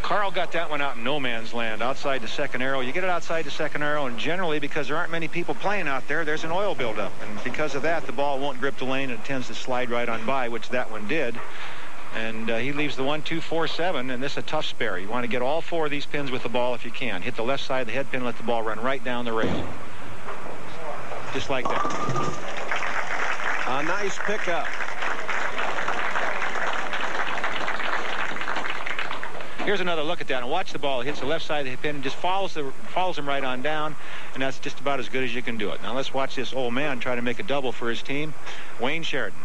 Carl got that one out in no man's land, outside the second arrow. You get it outside the second arrow, and generally, because there aren't many people playing out there, there's an oil buildup. And because of that, the ball won't grip the lane, and it tends to slide right on by, which that one did. And he leaves the 1, 2, 4, 7, and this is a tough spare. You want to get all 4 of these pins with the ball if you can. Hit the left side of the head pin, let the ball run right down the rail. Just like that. A nice pickup. Here's another look at that, and watch the ball. It hits the left side of the pin and just follows him right on down, and that's just about as good as you can do it. Now let's watch this old man try to make a double for his team. Wayne Sheridan.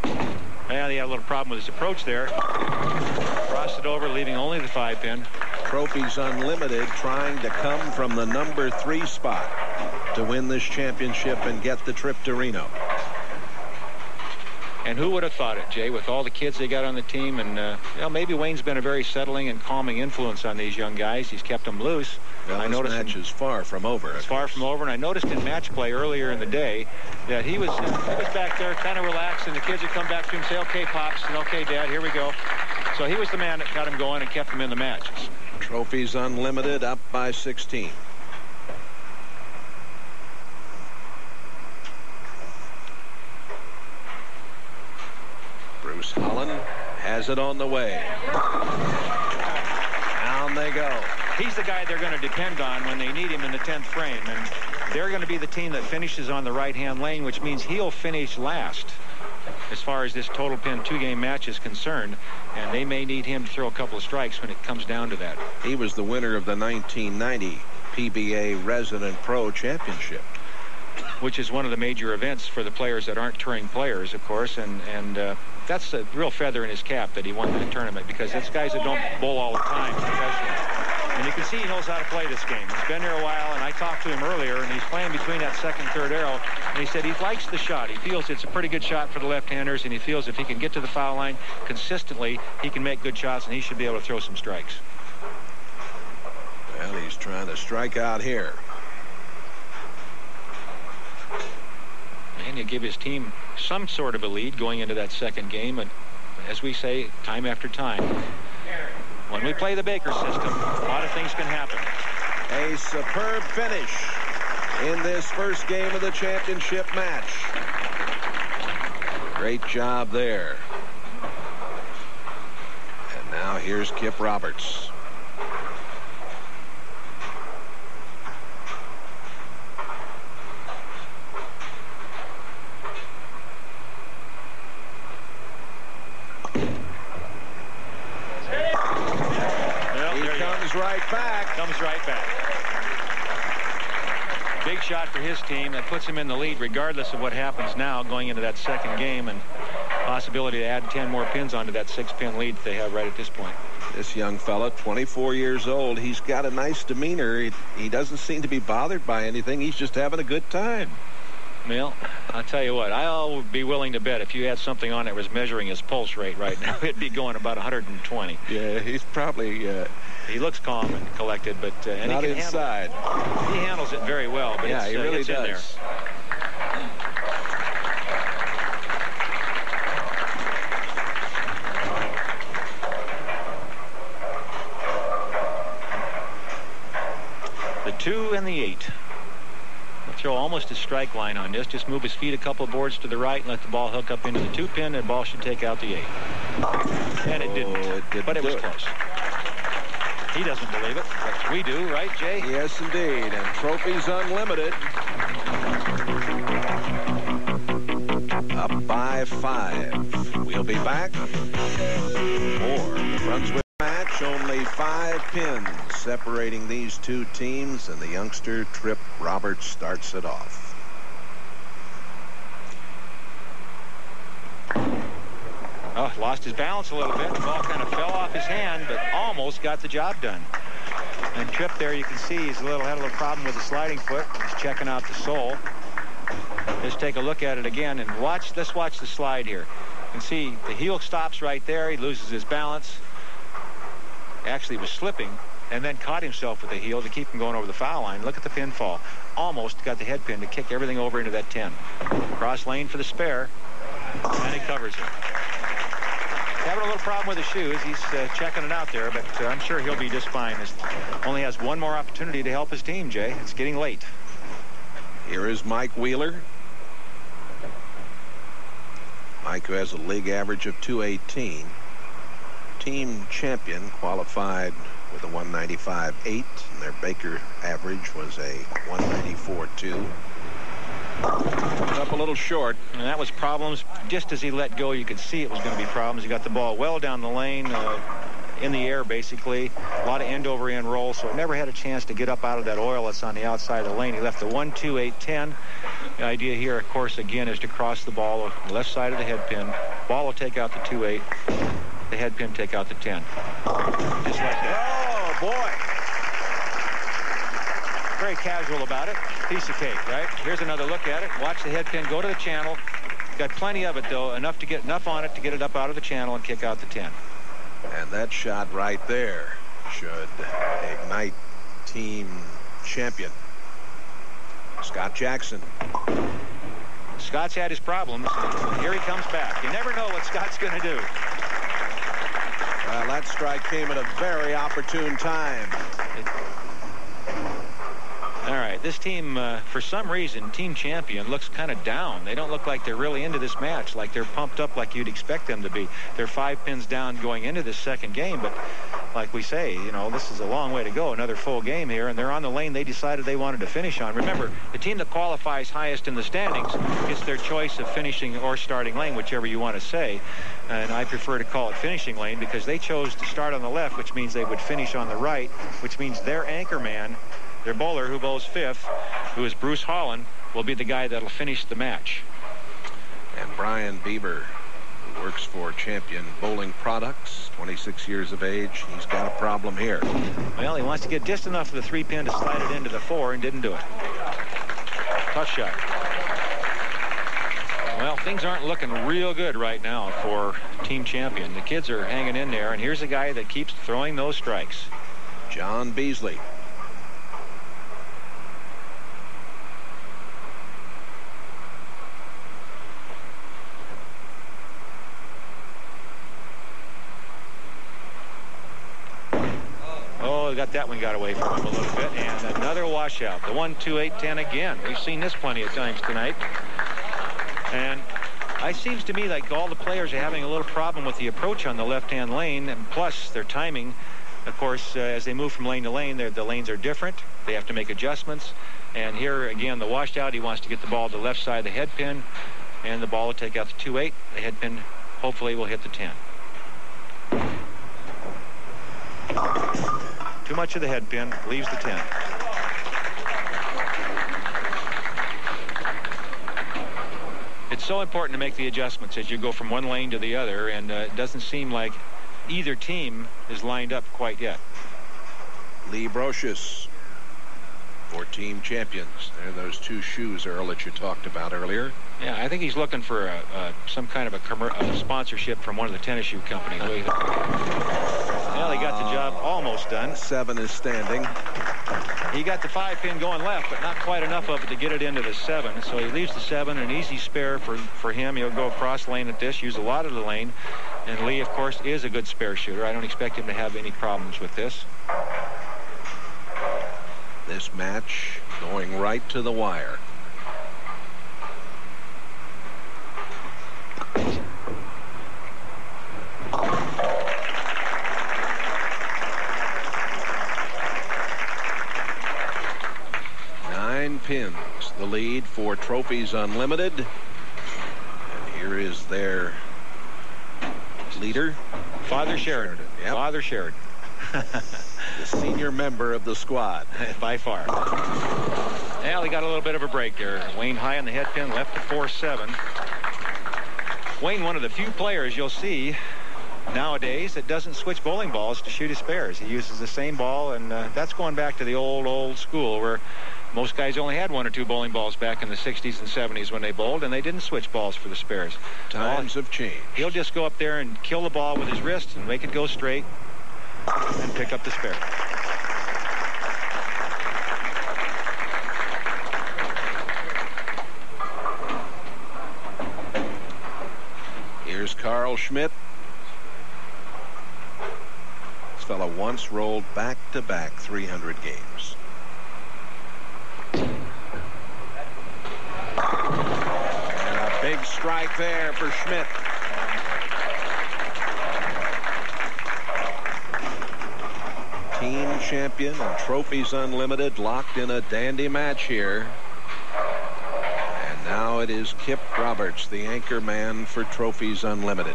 Well, he had a little problem with his approach there. Crossed it over, leaving only the 5 pin. Trophies Unlimited trying to come from the number 3 spot to win this championship and get the trip to Reno. And who would have thought it, Jay, with all the kids they got on the team? And, you know, maybe Wayne's been a very settling and calming influence on these young guys. He's kept them loose. Well, this match is far from over. It's far from over, and I noticed in match play earlier in the day that he was back there kind of relaxed, and the kids would come back to him and say, okay, Pops, and okay, Dad, here we go. So he was the man that got him going and kept him in the matches. Trophies Unlimited up by 16. Bruce Hollen has it on the way. Down they go. He's the guy they're going to depend on when they need him in the 10th frame. And they're going to be the team that finishes on the right-hand lane, which means he'll finish last as far as this total pin 2-game match is concerned. And they may need him to throw a couple of strikes when it comes down to that. He was the winner of the 1990 PBA Resident Pro Championship, which is one of the major events for the players that aren't touring players, of course, and that's a real feather in his cap that he won that tournament, because that's guys that don't bowl all the time professionally. And you can see he knows how to play this game. He's been there a while, and I talked to him earlier, and he's playing between that second, third arrow, and he said he likes the shot. He feels it's a pretty good shot for the left-handers, and he feels if he can get to the foul line consistently, he can make good shots, and he should be able to throw some strikes. Well, he's trying to strike out here. And you give his team some sort of a lead going into that second game. And as we say time after time, when we play the Baker system, a lot of things can happen. A superb finish in this first game of the championship match. Great job there. And now here's Kip Roberts. Comes right back. Big shot for his team. That puts him in the lead regardless of what happens now going into that second game, and possibility to add 10 more pins onto that 6-pin lead that they have right at this point. This young fella, 24 years old, he's got a nice demeanor. He doesn't seem to be bothered by anything. He's just having a good time. Well, I'll tell you what, I'll be willing to bet if you had something on that was measuring his pulse rate right now, it'd be going about 120. Yeah, he's probably... he looks calm and collected, but and not he can inside. He handles it very well, but yeah, he really does. In there. The 2 and the 8. Throw almost a strike line on this. Just move his feet a couple of boards to the right and let the ball hook up into the 2 pin, and the ball should take out the 8. And it didn't. But it was close. He doesn't believe it, but we do, right, Jay? Yes, indeed. And trophies unlimited. Up by 5. We'll be back for the Brunswick match. Only 5 pins separating these two teams, and the youngster Trip Roberts starts it off. Oh, lost his balance a little bit. The ball kind of fell off his hand, but almost got the job done. And Trip there, you can see he's had a little problem with the sliding foot. He's checking out the sole. Let's take a look at it again and watch. Let's watch the slide here. You can see the heel stops right there. He loses his balance. Actually was slipping and then caught himself with the heel to keep him going over the foul line. Look at the pinfall. Almost got the head pin to kick everything over into that 10. Cross lane for the spare, and he covers it. Having a little problem with his shoes. He's checking it out there, but I'm sure he'll be just fine. He only has one more opportunity to help his team, Jay. It's getting late. Here is Mike Wheeler. Mike, who has a league average of 218. Team champion, qualified with a 195.8, and their Baker average was a 194.2. Up a little short. And that was problems. Just as he let go, you could see it was going to be problems. He got the ball well down the lane, in the air, basically. A lot of end-over-end roll, so it never had a chance to get up out of that oil that's on the outside of the lane. He left the 1-2-8-10. The idea here, of course, again, is to cross the ball on the left side of the head pin. Ball will take out the 2-8. The head pin take out the 10. Just like that. Oh, boy. Very casual about it. Piece of cake, right? Here's another look at it. Watch the head pin go to the channel. Got plenty of it, though. Enough on it to get it up out of the channel and kick out the 10. And that shot right there should ignite team champion Scott Jackson. Scott's had his problems. Here he comes back. You never know what Scott's going to do. Well, that strike came at a very opportune time. All right, this team, for some reason, team champion looks kind of down. They don't look like they're really into this match, like they're pumped up like you'd expect them to be. They're 5 pins down going into this second game, but like we say, you know, this is a long way to go. Another full game here, and they're on the lane they decided they wanted to finish on. Remember, the team that qualifies highest in the standings gets their choice of finishing or starting lane, whichever you want to say. And I prefer to call it finishing lane because they chose to start on the left, which means they would finish on the right, which means their anchor man, their bowler, who bowls 5th, who is Bruce Hollen, will be the guy that'll finish the match. And Brian Bieber, who works for Champion Bowling Products, 26 years of age. He's got a problem here. Well, he wants to get just enough of the 3 pin to slide it into the 4 and didn't do it. Tough shot. Well, things aren't looking real good right now for team champion. The kids are hanging in there, and here's a guy that keeps throwing those strikes. John Beasley. Got that one got away from him a little bit, and another washout. The 1-2-8-10 again. We've seen this plenty of times tonight, and it seems to me like all the players are having a little problem with the approach on the left-hand lane, and plus their timing. Of course, as they move from lane to lane, the lanes are different. They have to make adjustments, and here again the washout. He wants to get the ball to the left side of the head pin, and the ball will take out the 2-8. The head pin hopefully will hit the 10. Too much of the head pin, leaves the 10. It's so important to make the adjustments as you go from one lane to the other, and it doesn't seem like either team is lined up quite yet. Lee Brocious. for team champions. There are those two shoes, Earl, that you talked about earlier. Yeah, I think he's looking for some kind of a sponsorship from one of the tennis shoe companies. Well, he got the job almost done. 7 is standing. He got the 5-pin going left, but not quite enough of it to get it into the 7. So he leaves the 7, an easy spare for him. He'll go across lane at this, use a lot of the lane. And Lee, of course, is a good spare shooter. I don't expect him to have any problems with this. This match going right to the wire. Pins the lead for Trophies Unlimited, and here is their leader, Father Sheridan. Yep. Father Sheridan. The senior member of the squad by far. Well, he got a little bit of a break there. Wayne high on the head pin, left to 4-7. Wayne, one of the few players you'll see nowadays that doesn't switch bowling balls to shoot his spares. He uses the same ball, and that's going back to the old school where most guys only had 1 or 2 bowling balls back in the 60s and 70s when they bowled, and they didn't switch balls for the spares. Times have changed. He'll just go up there and kill the ball with his wrist and make it go straight and pick up the spare. Here's Carl Schmidt. This fella once rolled back-to-back 300 games. And a big strike there for Schmidt. Team champion and Trophies Unlimited locked in a dandy match here. And now it is Kip Roberts, the anchor man for Trophies Unlimited.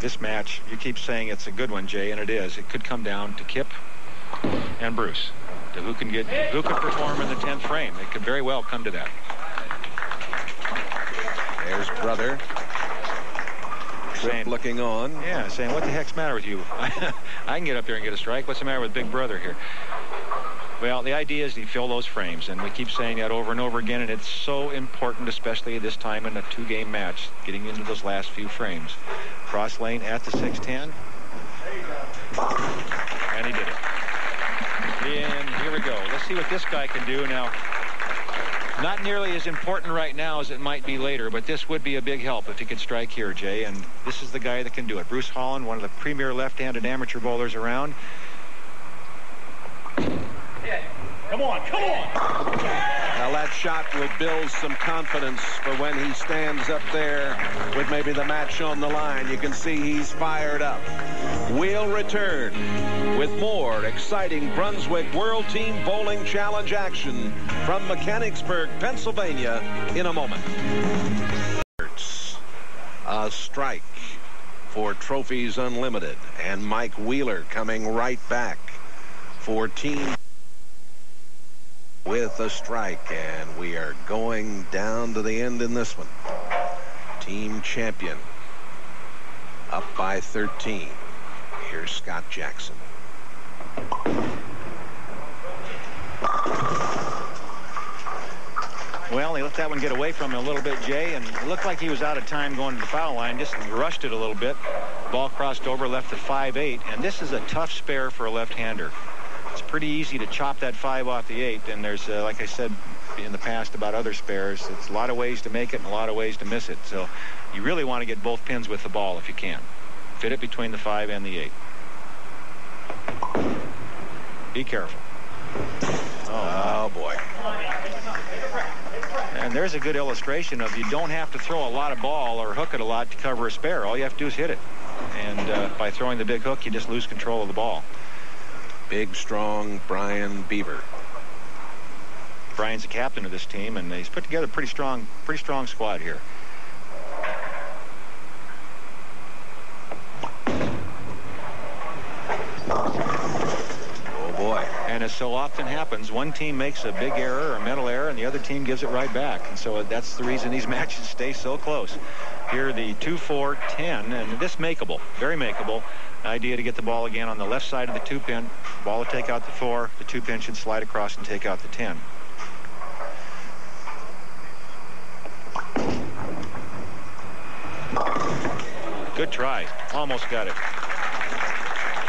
This match, you keep saying it's a good one, Jay, and it is. It could come down to Kip and Bruce, to who can perform in the 10th frame. It could very well come to that. There's brother Tripp looking on. Yeah, saying, what the heck's the matter with you? I can get up there and get a strike. What's the matter with big brother here? Well, the idea is to fill those frames, and we keep saying that over and over again, and it's so important, especially this time in a 2-game match, getting into those last few frames. Cross lane at the 610, and he did it. And here we go. Let's see what this guy can do now. Not nearly as important right now as it might be later, but this would be a big help if he could strike here, Jay, and this is the guy that can do it. Bruce Hollen, one of the premier left-handed amateur bowlers around. Come on, come on! Now that shot will build some confidence for when he stands up there with maybe the match on the line. You can see he's fired up. We'll return with more exciting Brunswick World Team Bowling Challenge action from Mechanicsburg, Pennsylvania in a moment. A strike for Trophies Unlimited, and Mike Wheeler coming right back for team with a strike, and we are going down to the end in this one. Team champion up by 13. Here's Scott Jackson. Well, he let that one get away from him a little bit, Jay, and it looked like he was out of time going to the foul line. Just rushed it a little bit. Ball crossed over, left the 5-8, and this is a tough spare for a left-hander. It's pretty easy to chop that 5 off the 8, and there's, like I said in the past about other spares, it's a lot of ways to make it and a lot of ways to miss it. So you really want to get both pins with the ball if you can. Fit it between the 5 and the 8. Be careful. Oh boy. And there's a good illustration of you don't have to throw a lot of ball or hook it a lot to cover a spare. All you have to do is hit it. And by throwing the big hook, you just lose control of the ball. Big, strong Brian Beaver. Brian's the captain of this team, and he's put together a pretty strong squad here. Oh boy. And as so often happens, one team makes a big error or mental error, and the other team gives it right back. And so that's the reason these matches stay so close. Here the 2-4-10, and this makeable, very makeable. Idea to get the ball again on the left side of the 2-pin. Ball will take out the 4. The 2-pin should slide across and take out the 10. Good try. Almost got it.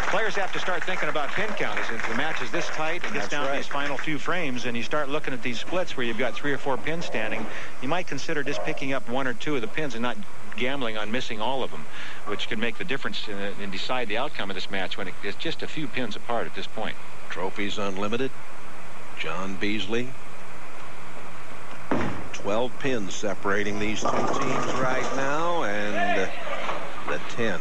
Players have to start thinking about pin count. As if the match is this tight, it gets down to these final few frames, and you start looking at these splits where you've got 3 or 4 pins standing. You might consider just picking up 1 or 2 of the pins and not gambling on missing all of them, which could make the difference and decide the outcome of this match when it's just a few pins apart at this point. Trophies Unlimited. John Beasley. 12 pins separating these two teams right now, and the 10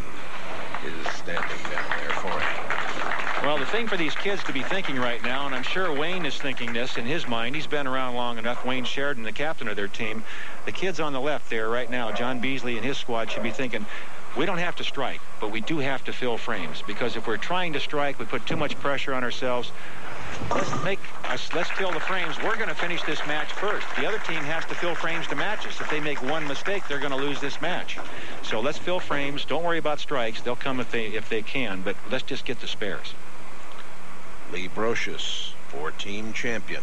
is standing down there for it. Well, the thing for these kids to be thinking right now, and I'm sure Wayne is thinking this in his mind, he's been around long enough, Wayne Sheridan, the captain of their team, the kids on the left there right now, John Beasley and his squad should be thinking, we don't have to strike, but we do have to fill frames, because if we're trying to strike, we put too much pressure on ourselves. Let's fill the frames. We're going to finish this match first. The other team has to fill frames to match us. If they make one mistake, they're going to lose this match. So let's fill frames. Don't worry about strikes. They'll come if they can, but let's just get the spares. Lee Brocious, 4-team champion.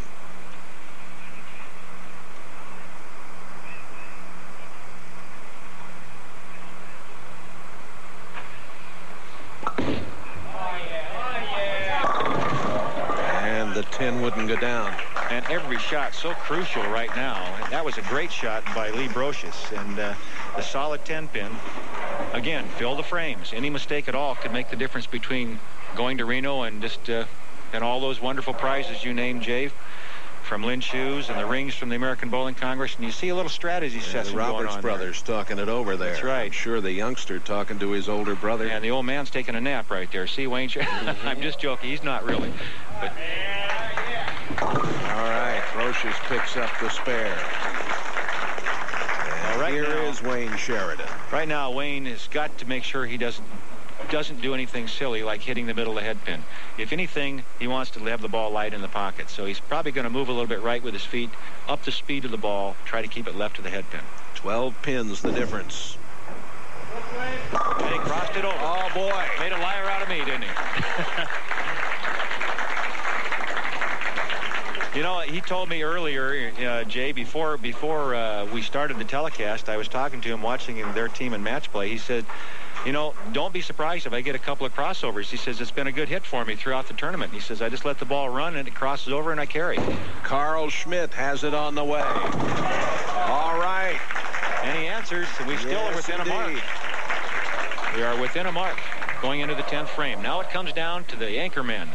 The 10 wouldn't go down. And every shot so crucial right now. That was a great shot by Lee Brocious, and the solid 10-pin. Again, fill the frames. Any mistake at all could make the difference between going to Reno and just and all those wonderful prizes you named, Jay, from Lynn Shoes and the rings from the American Bowling Congress. And you see a little strategy session going on. Roberts brothers talking it over there. That's right. I'm sure the youngster talking to his older brother. And the old man's taking a nap right there. See, Wayne? I'm just joking. He's not really. But all right, Brocious picks up the spare. And right here now, is Wayne Sheridan. Right now, Wayne has got to make sure he doesn't do anything silly like hitting the middle of the head pin. If anything, he wants to have the ball light in the pocket. So he's probably going to move a little bit right with his feet, up the speed of the ball, try to keep it left of the head pin. 12 pins, the difference. And he crossed it over. Oh, boy. Made a liar out of me, didn't he? You know, he told me earlier, Jay, before we started the telecast, I was talking to him, watching their team in match play. He said, you know, don't be surprised if I get a couple of crossovers. He says, it's been a good hit for me throughout the tournament. He says, I just let the ball run and it crosses over and I carry. Carl Schmidt has it on the way. All right. And he answers, and we still are within a mark. We are within a mark going into the 10th frame. Now it comes down to the anchor men.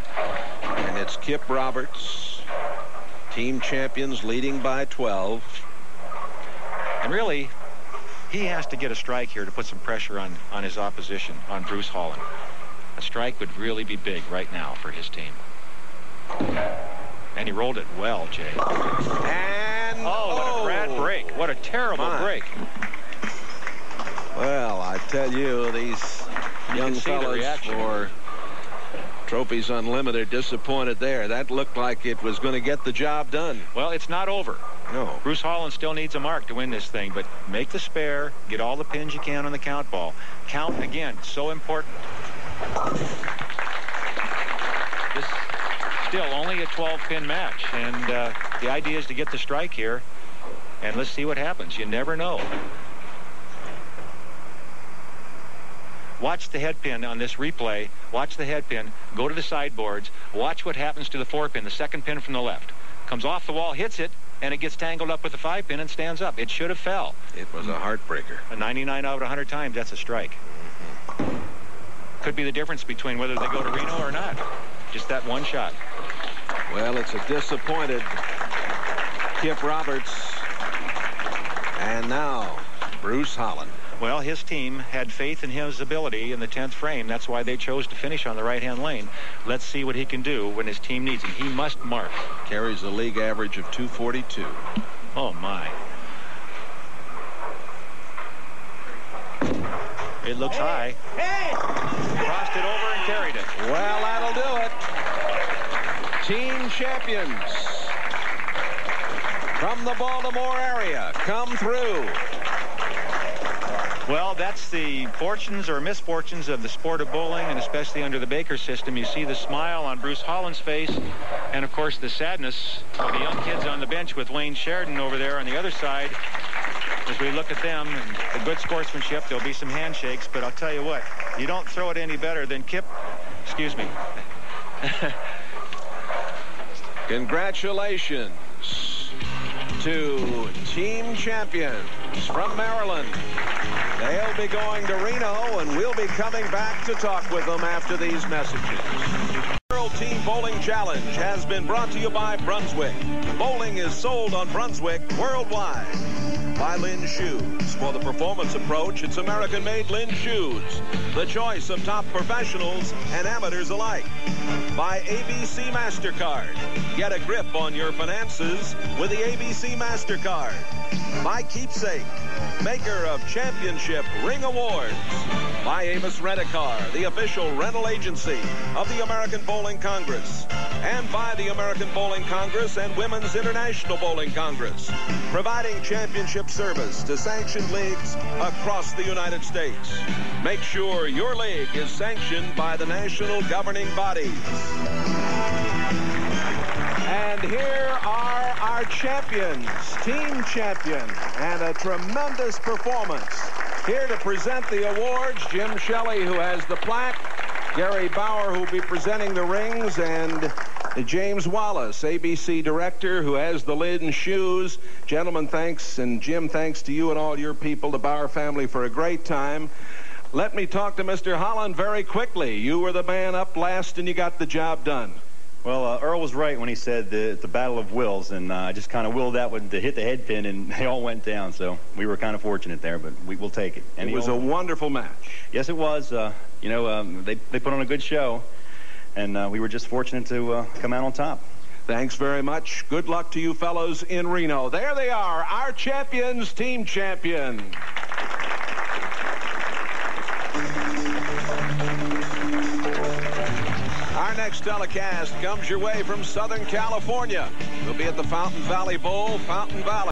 And it's Kip Roberts. Team champions leading by 12. And really, he has to get a strike here to put some pressure on his opposition, on Bruce Hollen. A strike would really be big right now for his team. And he rolled it well, Jay. And what a bad break. What a terrible break. Well, I tell you, these young fellas for Trophies Unlimited disappointed there. That looked like it was going to get the job done. Well, it's not over. No. Bruce Hollen still needs a mark to win this thing, but make the spare, get all the pins you can on the count ball. Count, again, so important. This still only a 12-pin match, and the idea is to get the strike here, and let's see what happens. You never know. Watch the head pin on this replay. Watch the head pin. Go to the sideboards. Watch what happens to the 4-pin, the second pin from the left. Comes off the wall, hits it, and it gets tangled up with the 5-pin and stands up. It should have fell. It was a heartbreaker. A 99 out of 100 times, that's a strike. Could be the difference between whether they go to Reno or not. Just that one shot. Well, it's a disappointed Kip Roberts. And now, Bruce Hollen. Well, his team had faith in his ability in the 10th frame. That's why they chose to finish on the right-hand lane. Let's see what he can do when his team needs him. He must mark. Carries a league average of 242. Oh, my. It looks high. Crossed it over and carried it. Well, that'll do it. Team champions from the Baltimore area come through. Well, that's the fortunes or misfortunes of the sport of bowling, and especially under the Baker system. You see the smile on Bruce Hollen's face, and of course the sadness of the young kids on the bench with Wayne Sheridan over there on the other side. As we look at them and the good sportsmanship, there'll be some handshakes, but I'll tell you what, you don't throw it any better than Kip. Excuse me. Congratulations to team champions from Maryland. They'll be going to Reno, and we'll be coming back to talk with them after these messages. World Team Bowling Challenge has been brought to you by Brunswick. Bowling is sold on Brunswick worldwide. By Lynn Shoes. For the performance approach, it's American-made Lynn Shoes, the choice of top professionals and amateurs alike. By ABC MasterCard. Get a grip on your finances with the ABC MasterCard. By Keepsake, maker of championship ring awards. By Amos Rent-A-Car, the official rental agency of the American Bowling Congress. And by the American Bowling Congress and Women's International Bowling Congress, providing championship service to sanctioned leagues across the United States. Make sure your league is sanctioned by the national governing bodies. And here are our champions, team champion, and a tremendous performance. Here to present the awards, Jim Shelley, who has the plaque, Gary Bauer, who will be presenting the rings, and James Wallace, ABC director, who has the Lynn Shoes. Gentlemen, thanks, and Jim, thanks to you and all your people, the Bauer family, for a great time. Let me talk to Mr. Hollen very quickly. You were the man up last, and you got the job done. Well, Earl was right when he said the battle of wills, and I just kind of willed that one to hit the head pin, and they all went down. So we were kind of fortunate there, but we will take it. And it was a wonderful match. Yes, it was. They put on a good show, and we were just fortunate to come out on top. Thanks very much. Good luck to you fellows in Reno. There they are, our champions, team champion. Our next telecast comes your way from Southern California. We'll be at the Fountain Valley Bowl, Fountain Valley.